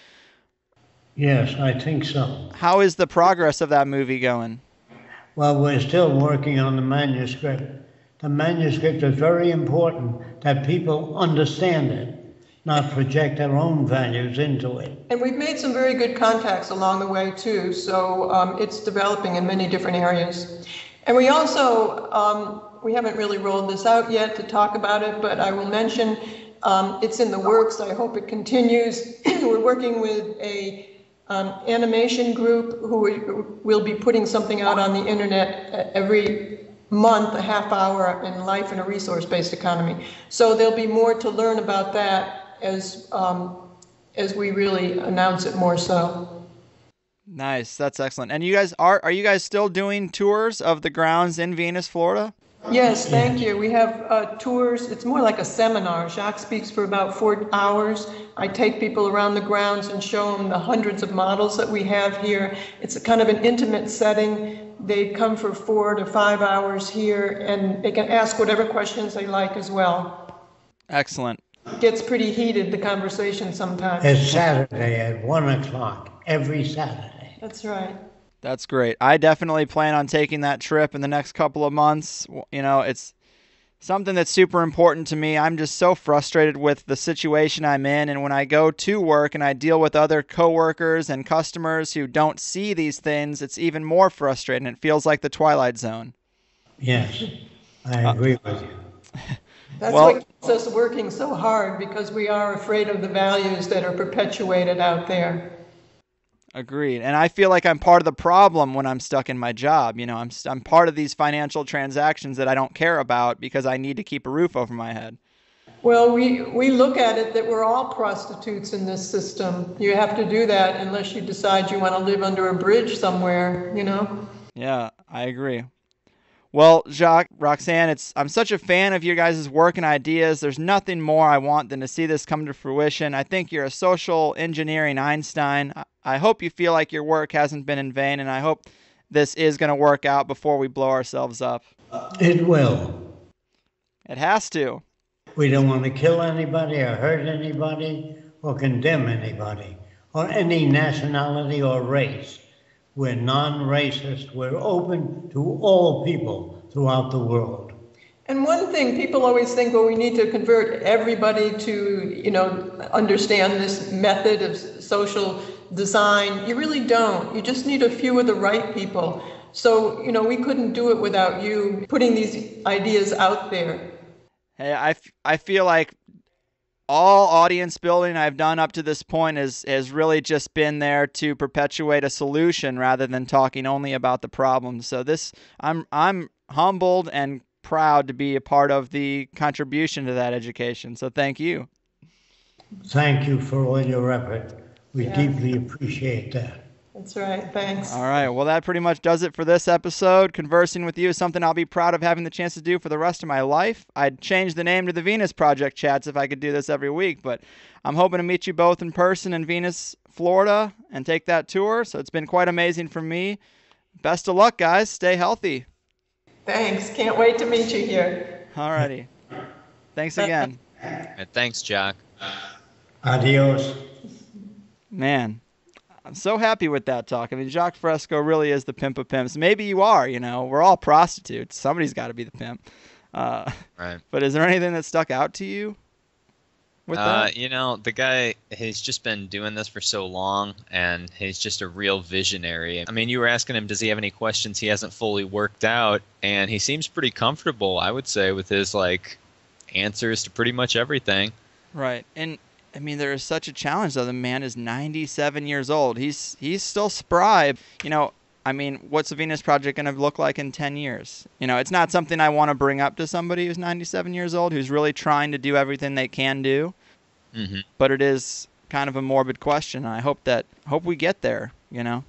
Yes, I think so. How is the progress of that movie going? Well, we're still working on the manuscript. The manuscript is very important that people understand it, not project their own values into it. And we've made some very good contacts along the way, too, so it's developing in many different areas. And we also, we haven't really rolled this out yet to talk about it, but I will mention it's in the works. I hope it continues. We're working with a animation group who will be putting something out on the internet every month, a half hour in life in a resource-based economy. So there'll be more to learn about that as we really announce it more so. Nice, that's excellent. And you guys are you guys still doing tours of the grounds in Venus, Florida? Yes, thank you. We have tours. It's more like a seminar. Jacque speaks for about 4 hours. I take people around the grounds and show them the hundreds of models that we have here. It's a kind of an intimate setting. They come for 4 to 5 hours here, and they can ask whatever questions they like as well. Excellent. It gets pretty heated, the conversation sometimes. It's Saturday at 1 o'clock, every Saturday. That's right. That's great. I definitely plan on taking that trip in the next couple of months. You know, it's something that's super important to me. I'm just so frustrated with the situation I'm in, and when I go to work and I deal with other coworkers and customers who don't see these things, it's even more frustrating. It feels like the Twilight Zone. Yes, I agree with you. That's what keeps us working so hard, because we are afraid of the values that are perpetuated out there. Agreed. And I feel like I'm part of the problem when I'm stuck in my job. You know, I'm part of these financial transactions that I don't care about because I need to keep a roof over my head. Well, we look at it that we're all prostitutes in this system. You have to do that unless you decide you want to live under a bridge somewhere, you know? Yeah, I agree. Well, Jacque, Roxanne, I'm such a fan of your guys' work and ideas. There's nothing more I want than to see this come to fruition. I think you're a social engineering Einstein. I hope you feel like your work hasn't been in vain, and I hope this is going to work out before we blow ourselves up. It will. It has to. We don't want to kill anybody or hurt anybody or condemn anybody or any nationality or race. We're non-racist. We're open to all people throughout the world. And one thing, people always think, well, we need to convert everybody to, you know, understand this method of social design. You really don't. You just need a few of the right people. So, you know, we couldn't do it without you putting these ideas out there. Hey, I feel like all audience building I've done up to this point has really just been there to perpetuate a solution rather than talking only about the problem. So I'm humbled and proud to be a part of the contribution to that education. So thank you. Thank you for all your effort. We deeply appreciate that. That's right. Thanks. All right. Well, that pretty much does it for this episode. Conversing with you is something I'll be proud of having the chance to do for the rest of my life. I'd change the name to the Venus Project Chats if I could do this every week, but I'm hoping to meet you both in person in Venus, Florida, and take that tour. So it's been quite amazing for me. Best of luck, guys. Stay healthy. Thanks. Can't wait to meet you here. All righty. Thanks again. And thanks, Jacque. Adios. Man, I'm so happy with that talk. I mean, Jacque Fresco really is the pimp of pimps. Maybe you are, you know. We're all prostitutes. Somebody's got to be the pimp. Right. But is there anything that stuck out to you with that? You know, the guy, he's just been doing this for so long, and he's just a real visionary. I mean, you were asking him, does he have any questions he hasn't fully worked out? And he seems pretty comfortable, I would say, with his, like, answers to pretty much everything. Right. And I mean, there is such a challenge, though. The man is 97 years old. He's still spry. You know, I mean, what's the Venus Project going to look like in 10 years? You know, it's not something I want to bring up to somebody who's 97 years old, who's really trying to do everything they can do. Mm-hmm. But it is kind of a morbid question. I hope we get there, you know?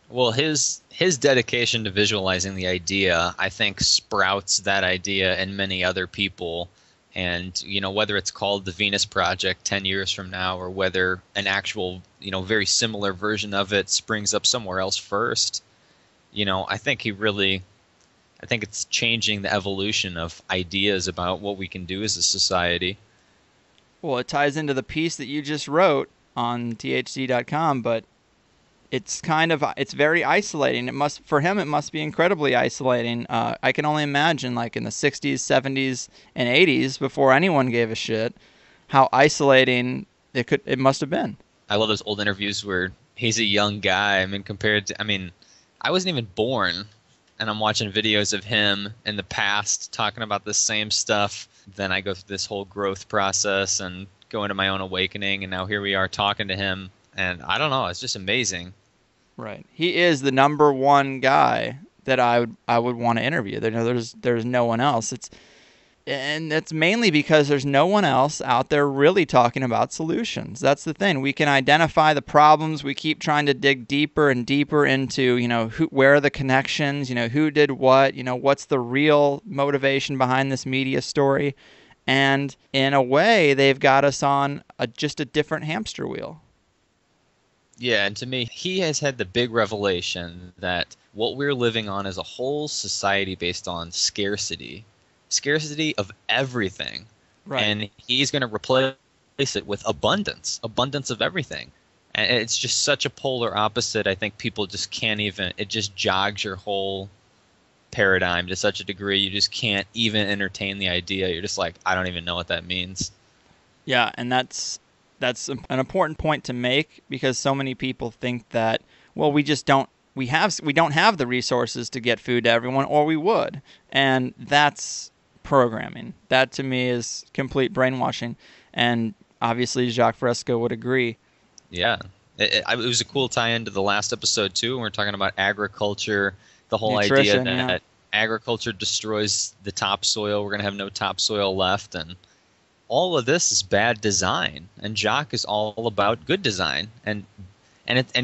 Well, his dedication to visualizing the idea, I think, sprouts that idea in many other people. And, you know, whether it's called the Venus Project 10 years from now or whether an actual, you know, very similar version of it springs up somewhere else first, you know, I think it's changing the evolution of ideas about what we can do as a society. Well, it ties into the piece that you just wrote on thc.com, but it's very isolating. For him, it must be incredibly isolating. I can only imagine, like in the 60s, 70s, and 80s, before anyone gave a shit, how isolating it must have been. I love those old interviews where he's a young guy. I wasn't even born, and I'm watching videos of him in the past talking about the same stuff. Then I go through this whole growth process and go into my own awakening, and now here we are talking to him And I don't know, it's just amazing. Right. He is the number one guy that I would want to interview. There's no one else. And that's mainly because there's no one else out there really talking about solutions. That's the thing. We can identify the problems. We keep trying to dig deeper and deeper into, where are the connections, who did what, what's the real motivation behind this media story. And in a way, they've got us on just a different hamster wheel. Yeah, and to me, he has had the big revelation that what we're living on is a whole society based on scarcity of everything. Right. And he's going to replace it with abundance of everything. And it's just such a polar opposite. I think people just can't even, it just jogs your whole paradigm to such a degree you just can't even entertain the idea. You're just like, I don't even know what that means. Yeah, and that's an important point to make, because so many people think that, well, we don't have the resources to get food to everyone, or we would. And that's programming. That to me is complete brainwashing, and obviously Jacque Fresco would agree. Yeah, it was a cool tie-in to the last episode too. When we're talking about agriculture, the whole Nutrition, idea that agriculture destroys the topsoil. We're going to have no topsoil left, and all of this is bad design. And Jacque is all about good design, and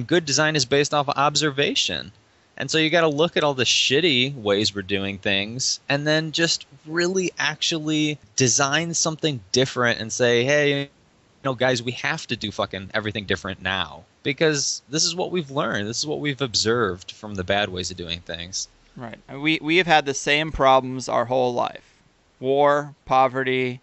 good design is based off of observation. And so you got to look at all the shitty ways we're doing things and then just really actually design something different and say, hey, guys, we have to do fucking everything different now, because this is what we've learned. This is what we've observed from the bad ways of doing things. Right. We have had the same problems our whole life. War, poverty,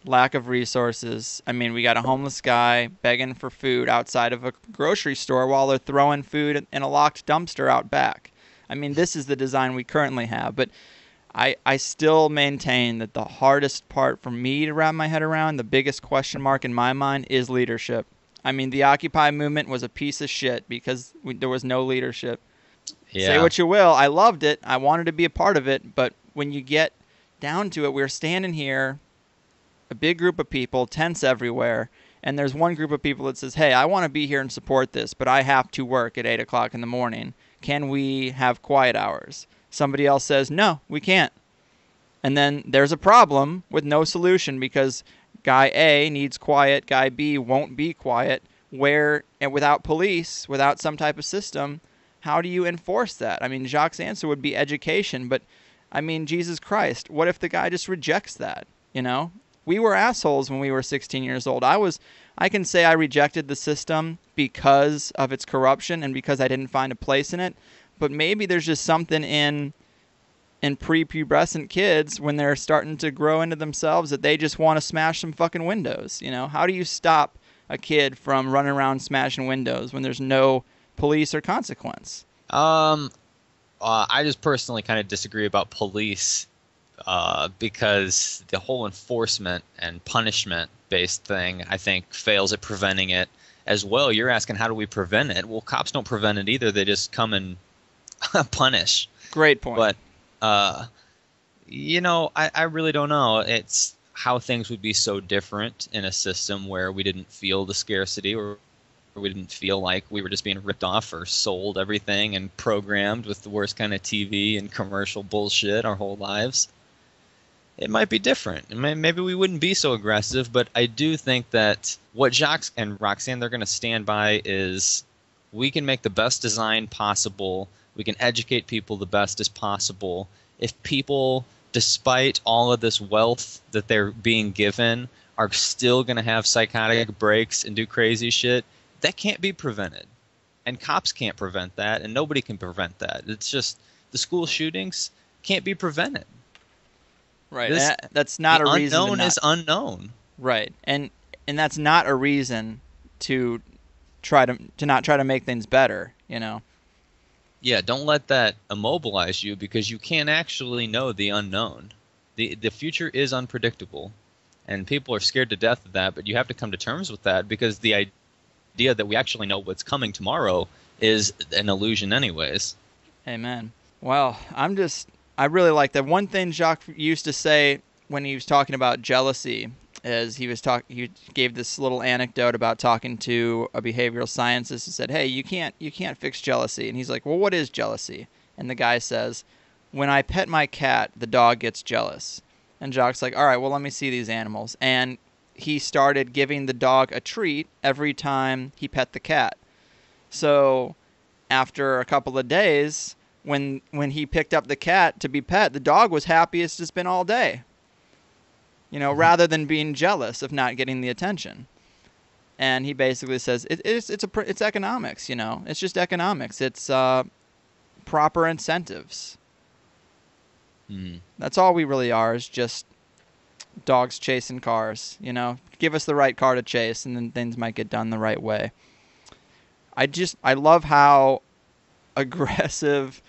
lack of resources. I mean, we got a homeless guy begging for food outside of a grocery store while they're throwing food in a locked dumpster out back. I mean, this is the design we currently have. But I still maintain that the hardest part for me to wrap my head around, the biggest question mark in my mind, is leadership. I mean, the Occupy movement was a piece of shit because there was no leadership. Yeah. Say what you will. I loved it. I wanted to be a part of it. But when you get down to it, we're standing here, a big group of people, tents everywhere, and there's one group of people that says, hey, I want to be here and support this, but I have to work at 8 o'clock in the morning. Can we have quiet hours? Somebody else says, no, we can't. And then there's a problem with no solution, because guy A needs quiet, guy B won't be quiet. And without police, without some type of system, how do you enforce that? I mean, Jacque's answer would be education, but I mean, Jesus Christ, what if the guy just rejects that, We were assholes when we were 16 years old. I can say I rejected the system because of its corruption and because I didn't find a place in it. But maybe there's just something in prepubescent kids when they're starting to grow into themselves that they just want to smash some fucking windows. How do you stop a kid from running around smashing windows when there's no police or consequence? I just personally kind of disagree about police. Because the whole enforcement and punishment-based thing, I think, fails at preventing it as well. You're asking, how do we prevent it? Well, cops don't prevent it either. They just come and punish. Great point. But, I really don't know. It's how things would be so different in a system where we didn't feel the scarcity, or we didn't feel like we were just being ripped off or sold everything and programmed with the worst kind of TV and commercial bullshit our whole lives. It might be different. Maybe we wouldn't be so aggressive, but I do think that what Jacque and Roxanne, they're going to stand by is we can make the best design possible. We can educate people the best as possible. If people, despite all of this wealth that they're being given, are still going to have psychotic breaks and do crazy shit, that can't be prevented. And cops can't prevent that, and nobody can prevent that. It's just the school shootings can't be prevented. Right. That's not a reason. Unknown is unknown. Right. And that's not a reason to not try to make things better, Yeah, don't let that immobilize you, because you can't actually know the unknown. The future is unpredictable, and people are scared to death of that, but you have to come to terms with that, because the idea that we actually know what's coming tomorrow is an illusion anyways. Amen. Well, I really like that. One thing Jacque used to say when he was talking about jealousy as he gave this little anecdote about talking to a behavioral scientist who said, "Hey, you can't fix jealousy." And he's like, "Well, what is jealousy?" And the guy says, "When I pet my cat, the dog gets jealous." And Jacque's like, "All right, well, let me see these animals." And he started giving the dog a treat every time he pet the cat. So after a couple of days, when he picked up the cat to be pet, the dog was happiest it's been all day. Rather than being jealous of not getting the attention. And he basically says it's economics. It's just economics. It's proper incentives. That's all we really are, is just dogs chasing cars. Give us the right car to chase, and then things might get done the right way. I love how aggressive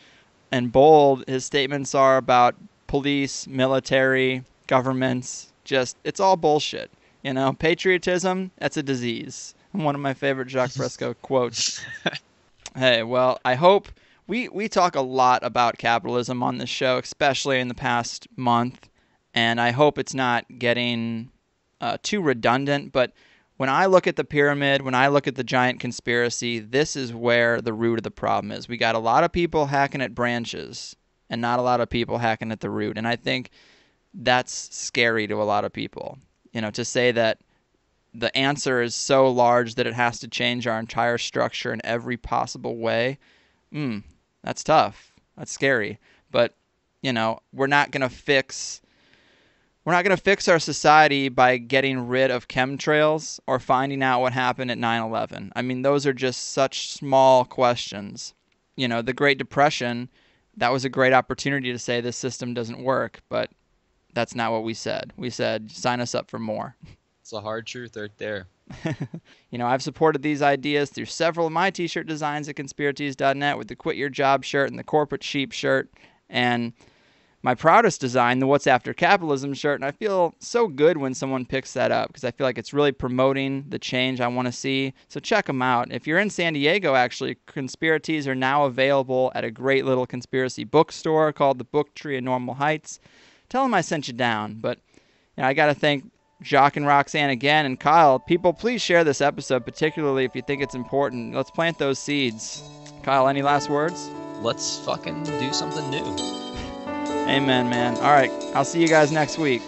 and bold his statements are about police, military, governments. It's all bullshit. Patriotism, that's a disease. One of my favorite Jacque Fresco quotes. Hey, well, I hope we talk a lot about capitalism on this show, especially in the past month, and I hope it's not getting too redundant, but when I look at the pyramid, when I look at the giant conspiracy, this is where the root of the problem is. We got a lot of people hacking at branches and not a lot of people hacking at the root, and I think that's scary to a lot of people. To say that the answer is so large that it has to change our entire structure in every possible way, that's tough. That's scary. But, we're not going to fix our society by getting rid of chemtrails or finding out what happened at 9/11. I mean, those are just such small questions. The Great Depression, that was a great opportunity to say this system doesn't work, but that's not what we said. We said, sign us up for more. It's a hard truth right there. I've supported these ideas through several of my t-shirt designs at conspiratees.net, with the Quit Your Job shirt and the Corporate Sheep shirt, and my proudest design, the What's After Capitalism shirt. And I feel so good when someone picks that up, because I feel like it's really promoting the change I want to see. So check them out. If you're in San Diego, actually, Conspiratees are now available at a great little conspiracy bookstore called the Book Tree in Normal Heights. Tell them I sent you down. But I got to thank Jacque and Roxanne again. And Kyle, people, please share this episode, particularly if you think it's important. Let's plant those seeds. Kyle, any last words? Let's fucking do something new. Amen, man. All right, I'll see you guys next week.